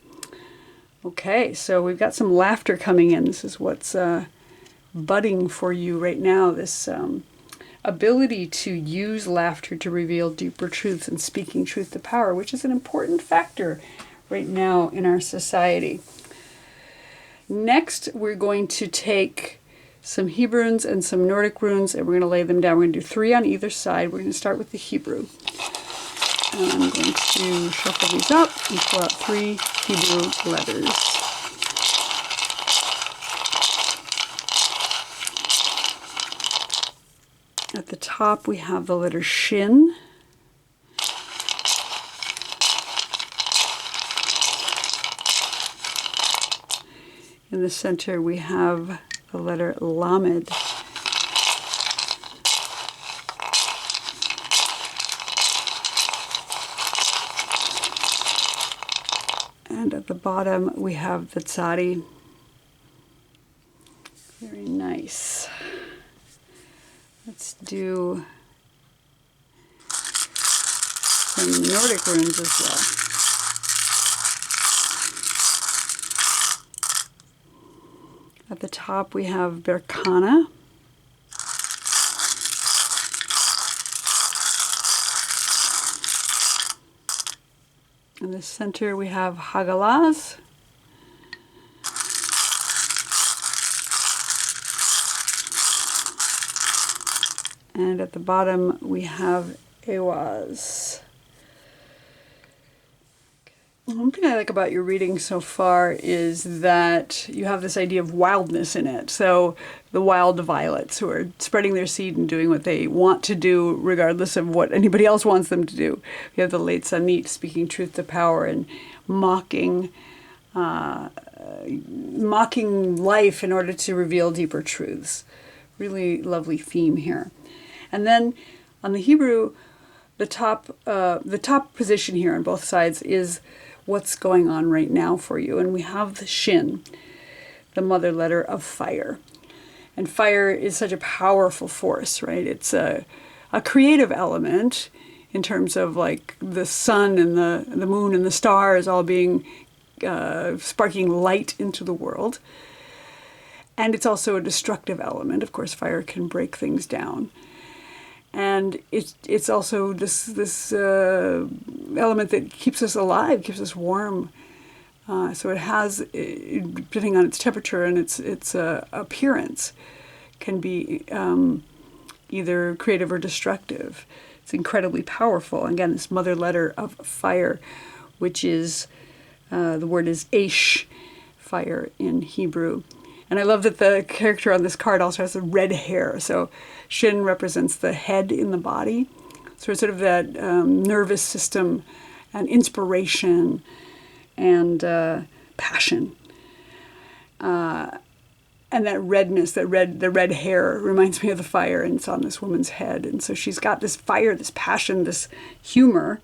Okay, so we've got some laughter coming in. This is what's budding for you right now, this ability to use laughter to reveal deeper truths and speaking truth to power, which is an important factor right now in our society. Next, we're going to take some Hebrunes and some Nordic runes, and we're going to lay them down. We're going to do 3 on either side. We're going to start with the Hebrew. And I'm going to shuffle these up and pull out 3 Hebrew letters. top we have the letter Shin. In the center we have the letter Lamed. And at the bottom we have the Tzadi. Very nice. Let's do some Nordic runes as well. At the top we have Berkana. In the center we have Hagalaz. And at the bottom we have Ewaz. One thing I like about your reading so far is that you have this idea of wildness in it. So the wild violets who are spreading their seed and doing what they want to do regardless of what anybody else wants them to do. You have the late Sanit speaking truth to power and mocking life in order to reveal deeper truths. Really lovely theme here. And then on the Hebrew, the top position here on both sides is what's going on right now for you. And we have the Shin, the mother letter of fire. And fire is such a powerful force, right? It's a creative element in terms of like the sun and the moon and the stars all being sparking light into the world. And it's also a destructive element. Of course, fire can break things down. And it's also this element that keeps us alive, keeps us warm. So it has, depending on its temperature and its appearance, can be either creative or destructive. It's incredibly powerful. Again, this mother letter of fire, which is, the word is Aish, fire in Hebrew. And I love that the character on this card also has the red hair. So Shin represents the head in the body. So it's sort of that nervous system and inspiration and passion. And that redness, the red hair reminds me of the fire, and it's on this woman's head. And so she's got this fire, this passion, this humor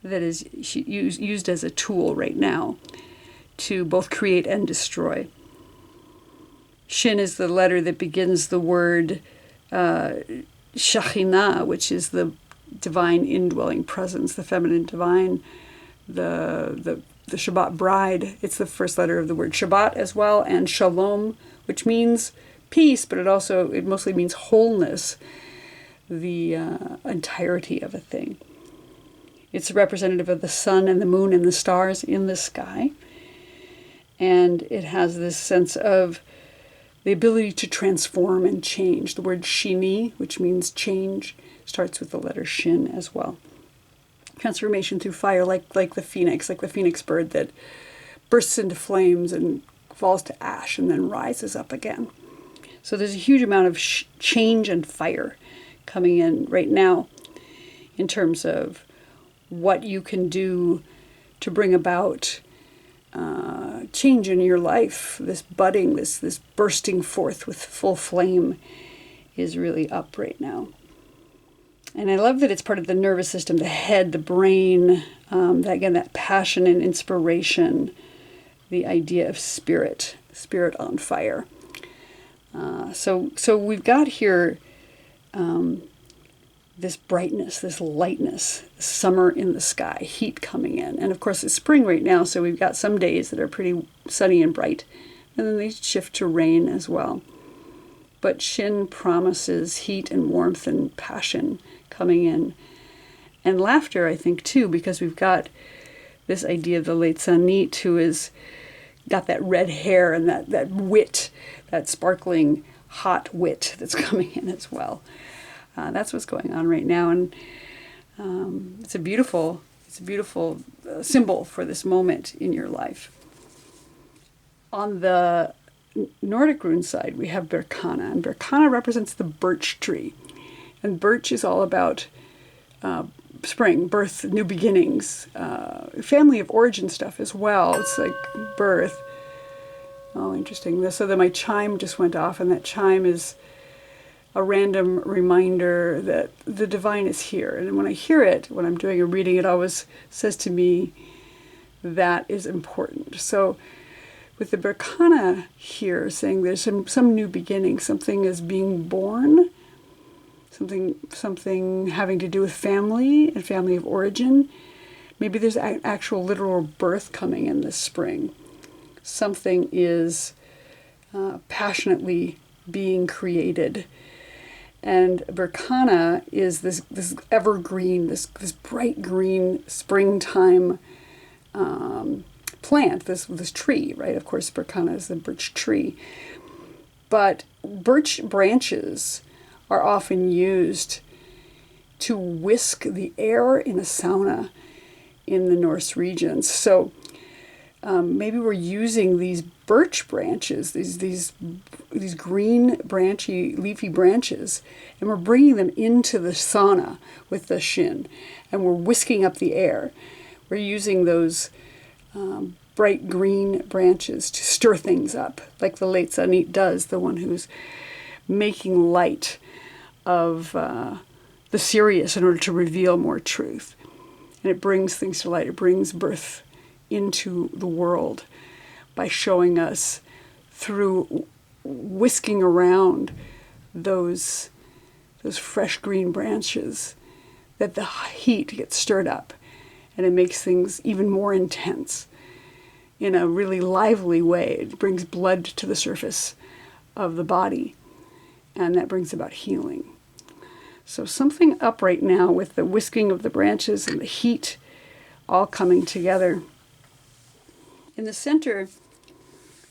that is used as a tool right now to both create and destroy. Shin is the letter that begins the word Shekhinah, which is the divine indwelling presence, the feminine divine, the Shabbat bride. It's the first letter of the word Shabbat as well, and Shalom, which means peace, but it mostly means wholeness, the entirety of a thing. It's representative of the sun and the moon and the stars in the sky. And it has this sense of the ability to transform and change. The word shini, which means change, starts with the letter shin as well. Transformation through fire, like the phoenix bird that bursts into flames and falls to ash and then rises up again. So there's a huge amount of change and fire coming in right now in terms of what you can do to bring about change in your life. This budding, this bursting forth with full flame is really up right now. And I love that it's part of the nervous system, the head, the brain, that passion and inspiration, the idea of spirit on fire. So we've got here this brightness, this lightness, summer in the sky, heat coming in. And of course it's spring right now, so we've got some days that are pretty sunny and bright, and then they shift to rain as well. But Shin promises heat and warmth and passion coming in. And laughter, I think, too, because we've got this idea of the late Sanit, who has got that red hair and that wit, that sparkling hot wit that's coming in as well. That's what's going on right now, and it's a beautiful symbol for this moment in your life. On the Nordic rune side, we have Berkana, and Berkana represents the birch tree. And birch is all about spring, birth, new beginnings, family of origin stuff as well. It's like birth. Oh, interesting. So then my chime just went off, and that chime is a random reminder that the divine is here. And when I hear it, when I'm doing a reading, it always says to me that is important. So with the Berkana here, saying there's some new beginning, something is being born, something having to do with family and family of origin. Maybe there's an actual literal birth coming in this spring. Something is passionately being created. And Berkana is this evergreen, this bright green springtime plant, this tree, right? Of course, Berkana is the birch tree. But birch branches are often used to whisk the air in a sauna in the Norse regions. So maybe we're using these birch branches, these green, branchy, leafy branches, and we're bringing them into the sauna with the shin, and we're whisking up the air. We're using those bright green branches to stir things up, like the Leitzanit does, the one who's making light of the serious in order to reveal more truth. And it brings things to light. It brings birth into the world by showing us through whisking around those fresh green branches that the heat gets stirred up, and it makes things even more intense in a really lively way. It brings blood to the surface of the body, and that brings about healing. So something up right now with the whisking of the branches and the heat all coming together. In the center,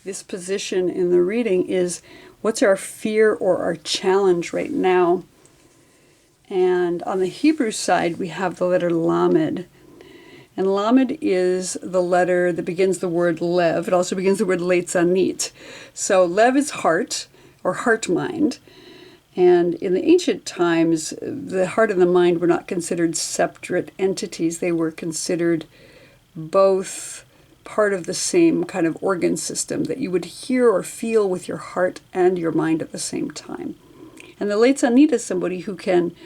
this position in the reading is what's our fear or our challenge right now. And on the Hebrew side, we have the letter Lamed. And Lamed is the letter that begins the word Lev. It also begins the word Leitzanit. So Lev is heart, or heart-mind. And in the ancient times, the heart and the mind were not considered separate entities. They were considered both part of the same kind of organ system, that you would hear or feel with your heart and your mind at the same time. And the Leitzanit is somebody who can,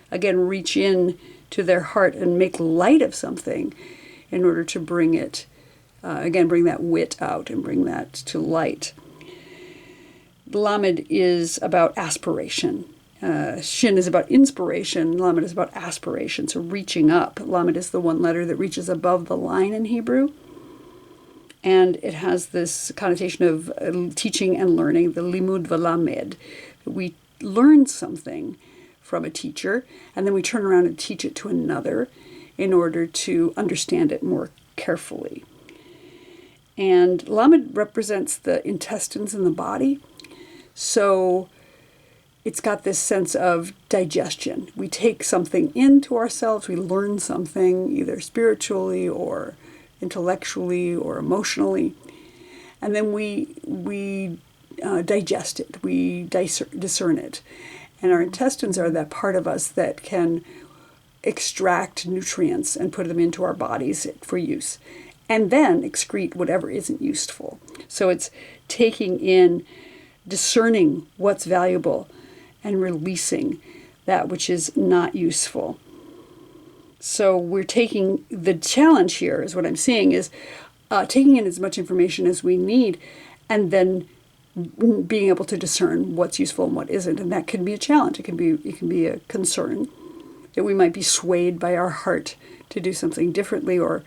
again, reach in to their heart and make light of something in order to bring it, bring that wit out and bring that to light. Lamed is about aspiration. Shin is about inspiration. Lamed is about aspiration, so reaching up. Lamed is the one letter that reaches above the line in Hebrew. And it has this connotation of teaching and learning, the limud v'lamed. We learn something from a teacher, and then we turn around and teach it to another in order to understand it more carefully. And Lamed represents the intestines in the body. So it's got this sense of digestion. We take something into ourselves, we learn something either spiritually or intellectually or emotionally, and then we digest it, we discern it. And our intestines are that part of us that can extract nutrients and put them into our bodies for use, and then excrete whatever isn't useful. So it's taking in, discerning what's valuable, and releasing that which is not useful. So we're taking, the challenge here is what I'm seeing is taking in as much information as we need, and then being able to discern what's useful and what isn't. And that can be a challenge. It can be a concern that we might be swayed by our heart to do something differently, or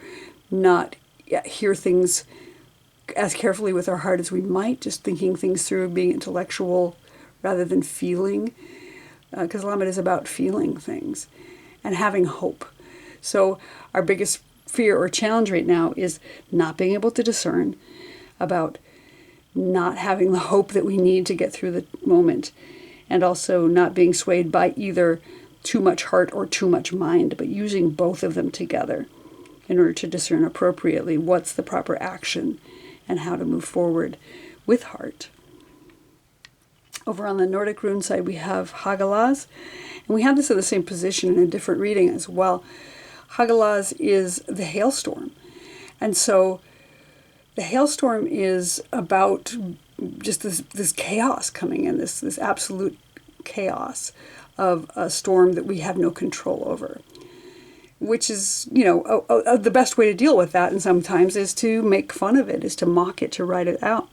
not hear things as carefully with our heart as we might, just thinking things through, being intellectual rather than feeling, because Lamed is about feeling things and having hope. So our biggest fear or challenge right now is not being able to discern, about not having the hope that we need to get through the moment, and also not being swayed by either too much heart or too much mind, but using both of them together in order to discern appropriately what's the proper action and how to move forward with heart. Over on the Nordic rune side, we have Hagalaz, and we have this in the same position in a different reading as well. Hagalaz is the hailstorm, and so the hailstorm is about just this chaos coming in, this absolute chaos of a storm that we have no control over. Which is, the best way to deal with that, and sometimes is to make fun of it, is to mock it, to write it out.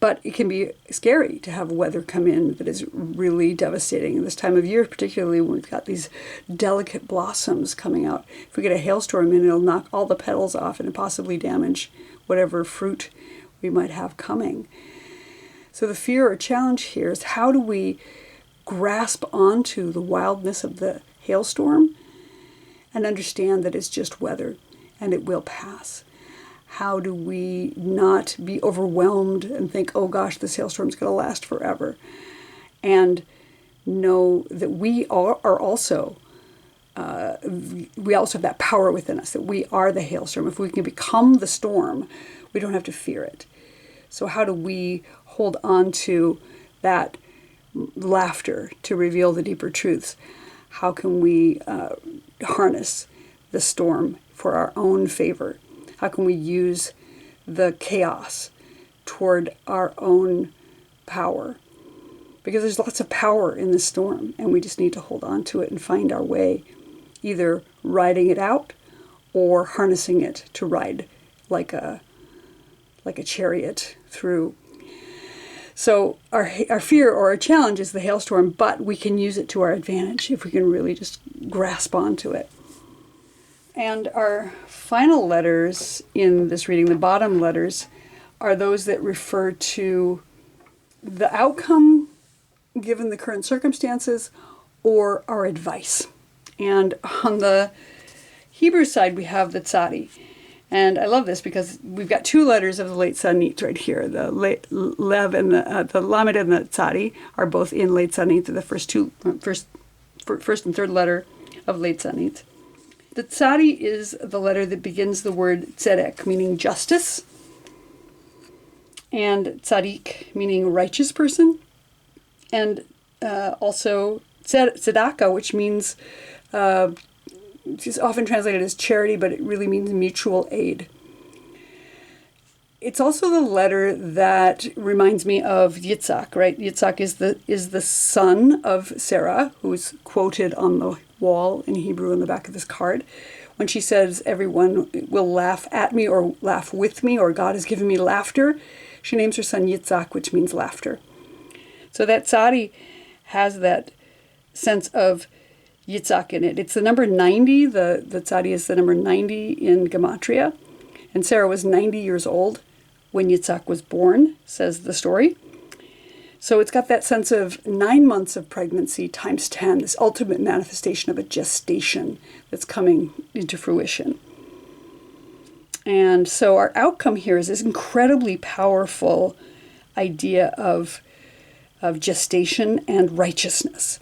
But it can be scary to have weather come in that is really devastating. And this time of year, particularly when we've got these delicate blossoms coming out, if we get a hailstorm in, it'll knock all the petals off and possibly damage whatever fruit we might have coming. So the fear or challenge here is, how do we grasp onto the wildness of the hailstorm and understand that it's just weather and it will pass? How do we not be overwhelmed and think, oh gosh, this hailstorm's going to last forever? And know that we are also, we also have that power within us, that we are the hailstorm. If we can become the storm, we don't have to fear it. So how do we hold on to that laughter to reveal the deeper truths? How can we harness the storm for our own favor? How can we use the chaos toward our own power? Because there's lots of power in the storm, and we just need to hold on to it and find our way, either riding it out or harnessing it to ride like a chariot through. So our fear or our challenge is the hailstorm, but we can use it to our advantage if we can really just grasp onto it. And our final letters in this reading, the bottom letters, are those that refer to the outcome given the current circumstances or our advice. And on the Hebrew side, we have the tzadi. And I love this because we've got two letters of the late tzanit right here. The lev and the lamed and the tzadi are both in late tzanit, the first and third letter of late tzanit. The tzadi is the letter that begins the word tzedek, meaning justice, and tzadik, meaning righteous person, and also tzedakah, which means, it's often translated as charity, but it really means mutual aid. It's also the letter that reminds me of Yitzhak, right? Yitzhak is the son of Sarah, who's quoted on the wall in Hebrew on the back of this card, when she says, everyone will laugh at me or laugh with me, or God has given me laughter. She names her son Yitzhak, which means laughter. So that tzadi has that sense of Yitzhak in it. It's the number 90. The tzadi is the number 90 in Gematria. And Sarah was 90 years old when Yitzhak was born, says the story. So it's got that sense of 9 months of pregnancy times 10, this ultimate manifestation of a gestation that's coming into fruition. And so our outcome here is this incredibly powerful idea of gestation and righteousness,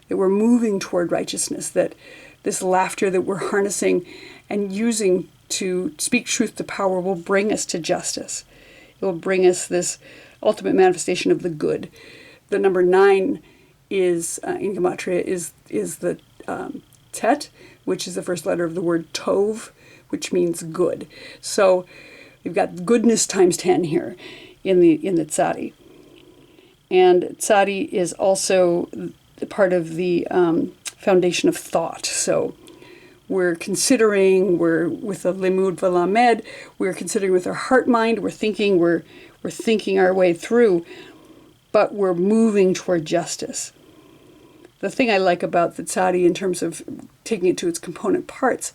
that we're moving toward righteousness, that this laughter that we're harnessing and using to speak truth to power will bring us to justice. It will bring us this ultimate manifestation of the good. The number 9 is, in Gematria, is the tet, which is the first letter of the word tov, which means good. So we've got goodness times 10 here in the tzadi. And tzadi is also part of the foundation of thought. So we're considering, we're with the limud v'lamed, we're considering with our heart mind, we're thinking our way through, but we're moving toward justice. The thing I like about the tzadi in terms of taking it to its component parts,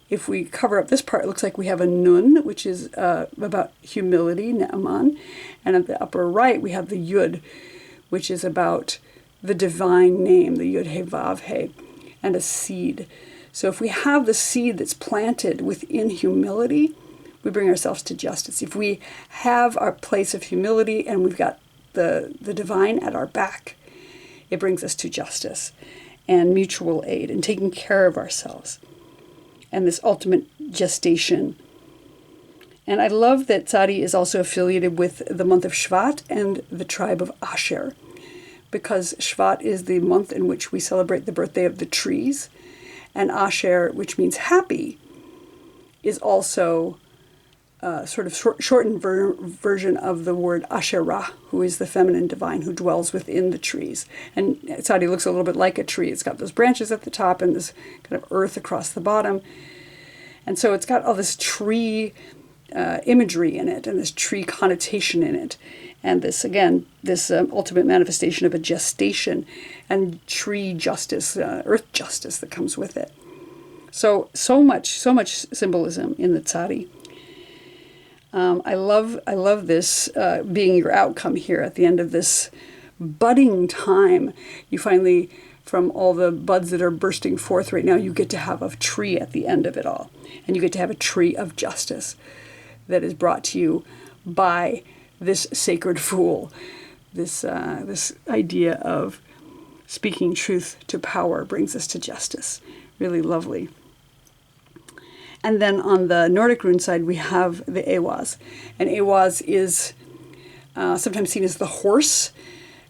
if we cover up this part, it looks like we have a nun, which is about humility, ne'aman, and at the upper right we have the yud, which is about the divine name, the yud he vav he, and a seed. So if we have the seed that's planted within humility, we bring ourselves to justice. If we have our place of humility and we've got the divine at our back, it brings us to justice and mutual aid and taking care of ourselves. And this ultimate gestation And I love that Tzadi is also affiliated with the month of Shvat and the tribe of Asher, because Shvat is the month in which we celebrate the birthday of the trees, and Asher, which means happy, is also sort of shortened version of the word Asherah, who is the feminine divine who dwells within the trees. And Tzadi looks a little bit like a tree. It's got those branches at the top and this kind of earth across the bottom. And so it's got all this tree imagery in it and this tree connotation in it. And this, again, this ultimate manifestation of a gestation and tree justice, earth justice that comes with it. So much symbolism in the Tzadi. I love this being your outcome here at the end of this budding time. You finally, from all the buds that are bursting forth right now, you get to have a tree at the end of it all. And you get to have a tree of justice that is brought to you by this sacred fool. This idea of speaking truth to power brings us to justice. Really lovely. And then on the Nordic rune side, we have the Ehwaz. And Ehwaz is sometimes seen as the horse.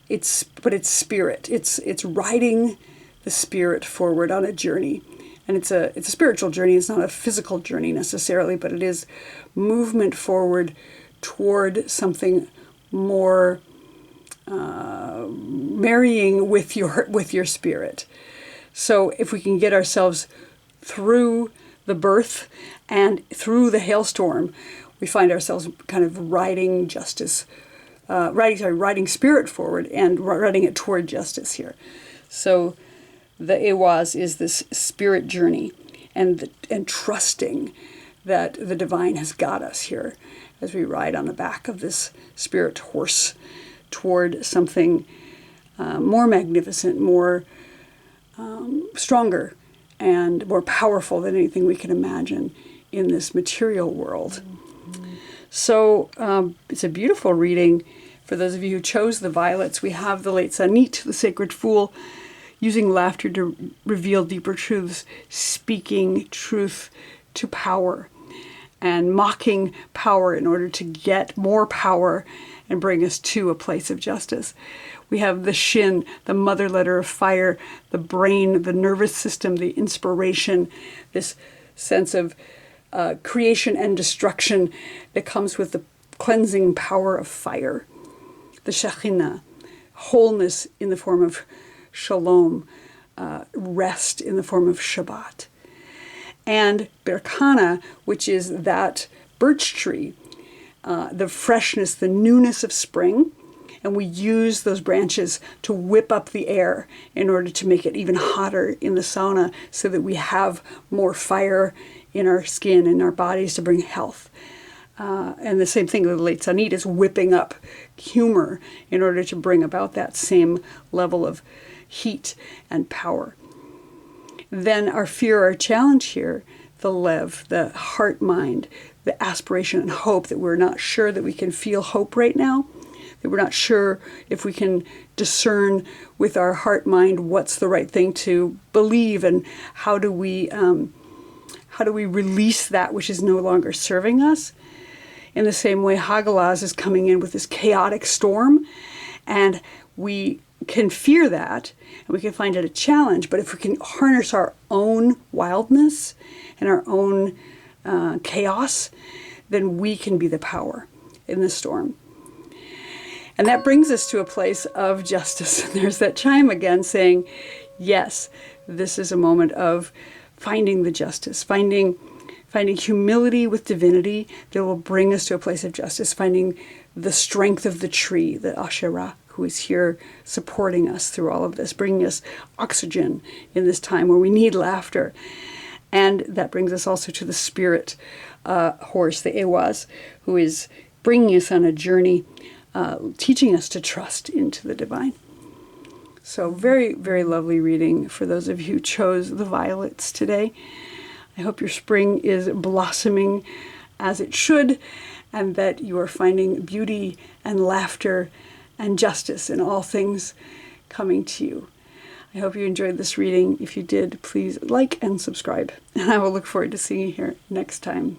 But it's spirit. It's riding the spirit forward on a journey. And it's a spiritual journey. It's not a physical journey necessarily, but it is movement forward toward something more marrying with your spirit. So if we can get ourselves through the birth and through the hailstorm, we find ourselves kind of riding justice, riding spirit forward and riding it toward justice here. So the Ehwaz is this spirit journey and trusting that the divine has got us here as we ride on the back of this spirit horse toward something more magnificent, more stronger, and more powerful than anything we can imagine in this material world. So it's a beautiful reading. For those of you who chose the violets, we have the late Sanit, the sacred fool, using laughter to reveal deeper truths, speaking truth to power, and mocking power in order to get more power and bring us to a place of justice. We have the Shin, the mother letter of fire, the brain, the nervous system, the inspiration, this sense of creation and destruction that comes with the cleansing power of fire. The Shekhinah, wholeness in the form of shalom, rest in the form of Shabbat. And Berkana, which is that birch tree, the freshness, the newness of spring. And we use those branches to whip up the air in order to make it even hotter in the sauna so that we have more fire in our skin and our bodies to bring health. And the same thing with the late Sanit is whipping up humor in order to bring about that same level of heat and power. Then our fear, our challenge here, the Lev, the heart mind, the aspiration and hope that we're not sure that we can feel hope right now, that we're not sure if we can discern with our heart mind what's the right thing to believe, and how do we release that which is no longer serving us. In the same way, Hagalaz is coming in with this chaotic storm, and we can fear that, and we can find it a challenge. But if we can harness our own wildness and our own chaos, then we can be the power in the storm. And that brings us to a place of justice. There's that chime again saying, yes, this is a moment of finding the justice, finding humility with divinity that will bring us to a place of justice, finding the strength of the tree, the Asherah, who is here supporting us through all of this, bringing us oxygen in this time where we need laughter. And that brings us also to the spirit horse, the Ehwaz, who is bringing us on a journey, teaching us to trust into the divine. So very, very lovely reading for those of you who chose the violets today. I hope your spring is blossoming as it should, and that you are finding beauty and laughter and justice in all things coming to you. I hope you enjoyed this reading. If you did, please like and subscribe, and I will look forward to seeing you here next time.